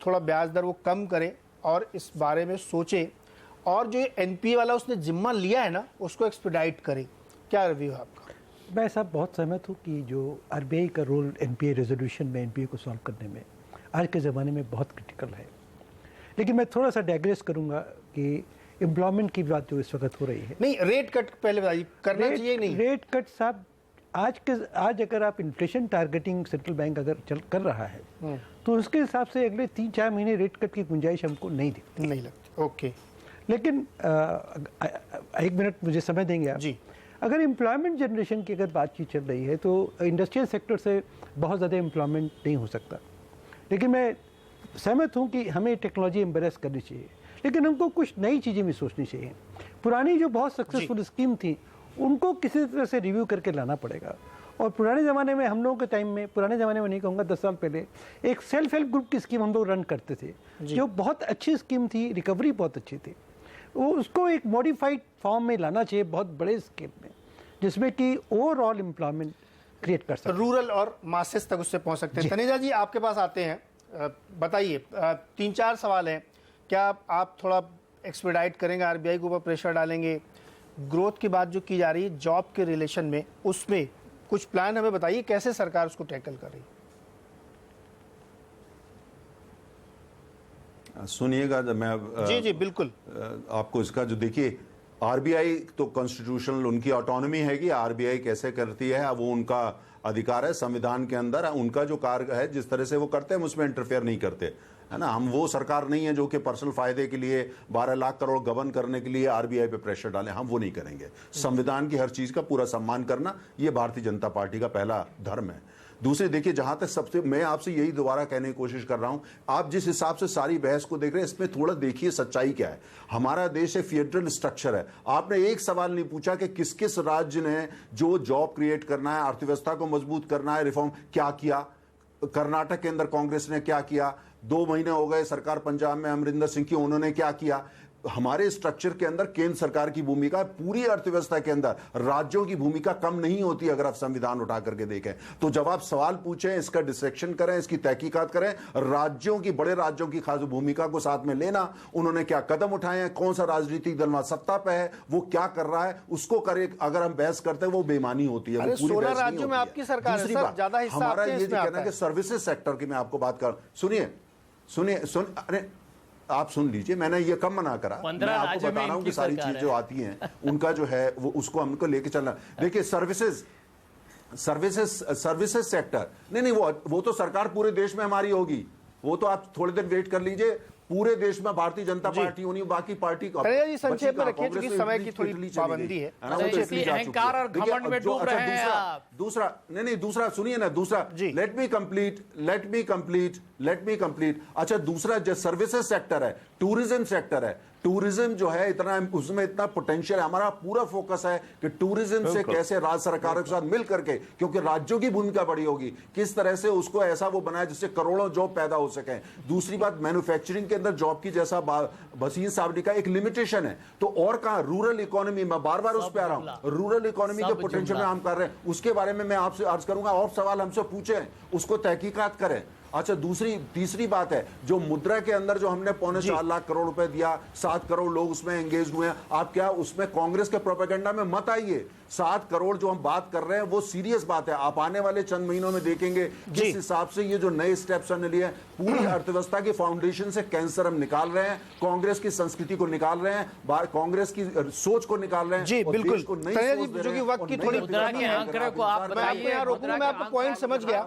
थोड़ा ब्याज दर वो कम करे और इस बारे में सोचे, और जो एनपीए वाला उसने जिम्मा लिया है ना, उसको एक्सपीडाइट करे। क्या रिव्यू है आपका? मैं साहब बहुत सहमत हूँ कि जो आरबीआई का रोल एनपीए रेजोल्यूशन में, एनपीए को सॉल्व करने में आज के ज़माने में बहुत क्रिटिकल है। लेकिन मैं थोड़ा सा डाइग्रेस करूंगा कि एम्प्लॉयमेंट की बात जो इस वक्त हो रही है। नहीं, रेट कट पहले बताइए, करना चाहिए नहीं? रेट कट साहब, आज अगर आप इन्फ्लेशन टारगेटिंग सेंट्रल बैंक अगर कर रहा है तो उसके हिसाब से अगले 3-4 महीने रेट कट की गुंजाइश हमको नहीं दिखती। नहीं लगती। ओके, लेकिन 1 मिनट मुझे समय देंगे आप जी? अगर एम्प्लॉयमेंट जनरेशन की अगर बातचीत चल रही है तो इंडस्ट्रियल सेक्टर से बहुत ज़्यादा एम्प्लॉयमेंट नहीं हो सकता। लेकिन मैं सहमत हूँ कि हमें टेक्नोलॉजी एम्ब्रेस करनी चाहिए, लेकिन हमको कुछ नई चीज़ें भी सोचनी चाहिए। पुरानी जो बहुत सक्सेसफुल स्कीम थी उनको किसी तरह से रिव्यू करके लाना पड़ेगा। और पुराने ज़माने में, हम लोगों के टाइम में, पुराने ज़माने में नहीं कहूँगा, 10 साल पहले एक सेल्फ हेल्प ग्रुप की स्कीम हम लोग रन करते थे, जो बहुत अच्छी स्कीम थी, रिकवरी बहुत अच्छी थी। वो उसको एक मॉडिफाइड फॉर्म में लाना चाहिए, बहुत बड़े स्केल में, जिसमें कि ओवरऑल एम्प्लॉयमेंट क्रिएट कर सकते, रूरल और मासेस तक उससे पहुंच सकते हैं। तनेजा जी, आपके पास आते हैं, बताइए। 3-4 सवाल हैं। क्या आप थोड़ा एक्सपीडाइट करेंगे, आरबीआई के ऊपर प्रेशर डालेंगे? ग्रोथ की बात जो की जा रही है जॉब के रिलेशन में, उसमें कुछ प्लान हमें बताइए, कैसे सरकार उसको टैकल कर रही है? सुनिएगा, जब मैं जी बिल्कुल आपको इसका जो, देखिए, आरबीआई तो कॉन्स्टिट्यूशनल उनकी ऑटोनॉमी है कि आरबीआई कैसे करती है, वो उनका अधिकार है संविधान के अंदर। उनका जो कार्य है, जिस तरह से वो करते हैं, हम उसमें इंटरफेयर नहीं करते, है ना। हम वो सरकार नहीं है जो कि पर्सनल फायदे के लिए 12 लाख करोड़ गबन करने के लिए आरबीआई पे प्रेशर डालें, हम वो नहीं करेंगे। संविधान की हर चीज का पूरा सम्मान करना, ये भारतीय जनता पार्टी का पहला धर्म है। दूसरे, देखिए, जहां तक सबसे, मैं आपसे यही दोबारा कहने की कोशिश कर रहा हूं, आप जिस हिसाब से सारी बहस को देख रहे हैं, इसमें थोड़ा देखिए सच्चाई क्या है। हमारा देश एक फेडरल स्ट्रक्चर है। आपने एक सवाल नहीं पूछा कि किस किस राज्य ने जो जॉब क्रिएट करना है, अर्थव्यवस्था को मजबूत करना है, रिफॉर्म क्या किया। कर्नाटक के अंदर कांग्रेस ने क्या किया, 2 महीने हो गए सरकार पंजाब में अमरिंदर सिंह की, उन्होंने क्या किया। हमारे स्ट्रक्चर के अंदर केंद्र सरकार की भूमिका, पूरी अर्थव्यवस्था के अंदर राज्यों की भूमिका कम नहीं होती। अगर आप संविधान उठा करके देखें तो जब आप सवाल पूछें, इसका डिसेक्शन करें, इसकी तहकीकात करें, राज्यों की, बड़े राज्यों की खास भूमिका को साथ में लेना, उन्होंने क्या कदम उठाए हैं, कौन सा राजनीतिक दल वहां सत्ता पे है, वो क्या कर रहा है, उसको करे। अगर हम बहस करते हैं वो बेईमानी होती है। 16 राज्यों में आपकी सरकार है सर, ज्यादा हिस्सा हमारा ये कहना है कि सर्विसेज सेक्टर की मैं आपको बात कर, सुनिए, अरे आप सुन लीजिए, मैंने ये कम मना करा, मैं आपको बता रहा हूं कि सारी चीज जो आती हैं उनका जो है वो, उसको हमको लेके चलना। देखिए, सर्विसेज सेक्टर, नहीं, वो तो सरकार पूरे देश में हमारी होगी, वो तो आप थोड़ी देर वेट कर लीजिए। पूरे देश में भारतीय जनता पार्टी होनी, बाकी पार्टी का संक्षेप में रखिए, क्योंकि समय की थोड़ी पाबंदी है। अहंकार और घमंड में डूब रहे हैं आप। दूसरा सुनिए ना, दूसरा, let me complete let me complete. अच्छा, दूसरा जो सर्विसेज सेक्टर है, टूरिज्म सेक्टर है, टूरिज्म जो है इतना, उसमें इतना पोटेंशियल है। हमारा पूरा फोकस है कि टूरिज्म से कैसे राज्य सरकारों के साथ मिल करके, क्योंकि राज्यों की भूमिका बड़ी होगी, किस तरह से उसको ऐसा वो बनाए जिससे करोड़ों जॉब पैदा हो सके। दूसरी बात, मैन्युफैक्चरिंग के अंदर जॉब की, जैसा वसीम साहब का एक लिमिटेशन है, तो और कहां रूरल इकोनॉमी, मैं बार बार उस पर आ रहा हूं, रूरल इकोनॉमी के पोटेंशियल में हम कर रहे हैं, उसके बारे में मैं आपसे अर्ज करूंगा, और सवाल हमसे पूछें, उसको तहकीकात करें। अच्छा, तीसरी बात है, जो मुद्रा के अंदर जो हमने 4.25 लाख करोड़ रुपए दिया, 7 करोड़ लोग उसमें एंगेज हुए हैं। आप क्या उसमें कांग्रेस के प्रोपेगेंडा में मत आइए। 7 करोड़ जो हम बात कर रहे हैं वो सीरियस बात है। आप आने वाले चंद महीनों में देखेंगे किस हिसाब से ये जो नए स्टेप्स हमने लिए हैं, पूरी अर्थव्यवस्था के फाउंडेशन से कैंसर हम निकाल रहे हैं, कांग्रेस की संस्कृति को निकाल रहे हैं, कांग्रेस की सोच को निकाल रहे हैं। जी बिल्कुल, जो वक्त की थोड़ी आंकड़े को आप बताइए। मैं आपका पॉइंट समझ गया,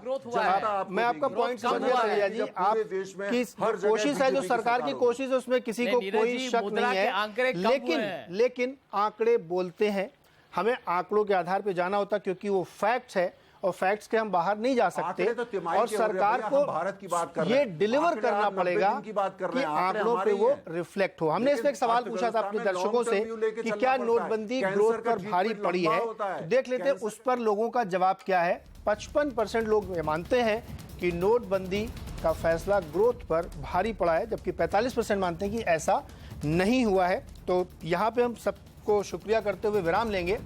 मैं आपका पॉइंट समझ गया जी। आप की कोशिश है, जो सरकार की कोशिश है, उसमें किसी को कोई शक नहीं है, लेकिन आंकड़े बोलते हैं, हमें आंकड़ों के आधार पर जाना होता, क्योंकि वो फैक्ट्स है और फैक्ट्स के हम बाहर नहीं जा सकते। तो और सरकार को भारत की बात कर ये डिलीवर करना पड़ेगा कि आंकड़ों पे वो रिफ्लेक्ट हो। हमने इसमें एक सवाल पूछा था अपने दर्शकों से कि क्या नोटबंदी ग्रोथ पर भारी पड़ी है, तो देख लेते हैं उस पर लोगों का जवाब क्या है। 55% लोग मानते हैं कि नोटबंदी का फैसला ग्रोथ पर भारी पड़ा है, जबकि 45% मानते हैं कि ऐसा नहीं हुआ है। तो यहाँ पे हम सबको शुक्रिया करते हुए विराम लेंगे,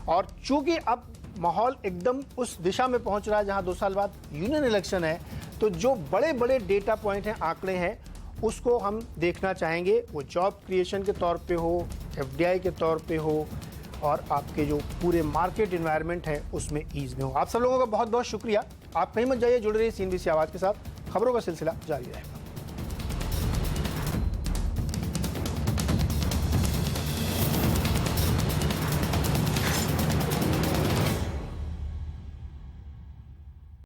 और चूंकि अब माहौल एकदम उस दिशा में पहुंच रहा है जहां 2 साल बाद यूनियन इलेक्शन है, तो जो बड़े बड़े डेटा पॉइंट हैं, आंकड़े हैं, उसको हम देखना चाहेंगे। वो जॉब क्रिएशन के तौर पे हो, एफडीआई के तौर पे हो, और आपके जो पूरे मार्केट एनवायरनमेंट है उसमें ईज में हो। आप सब लोगों का बहुत बहुत शुक्रिया। आप कहीं मत जाइए, जुड़े रहिए CNBC आवाज़ के साथ, खबरों का सिलसिला जारी रहेगा।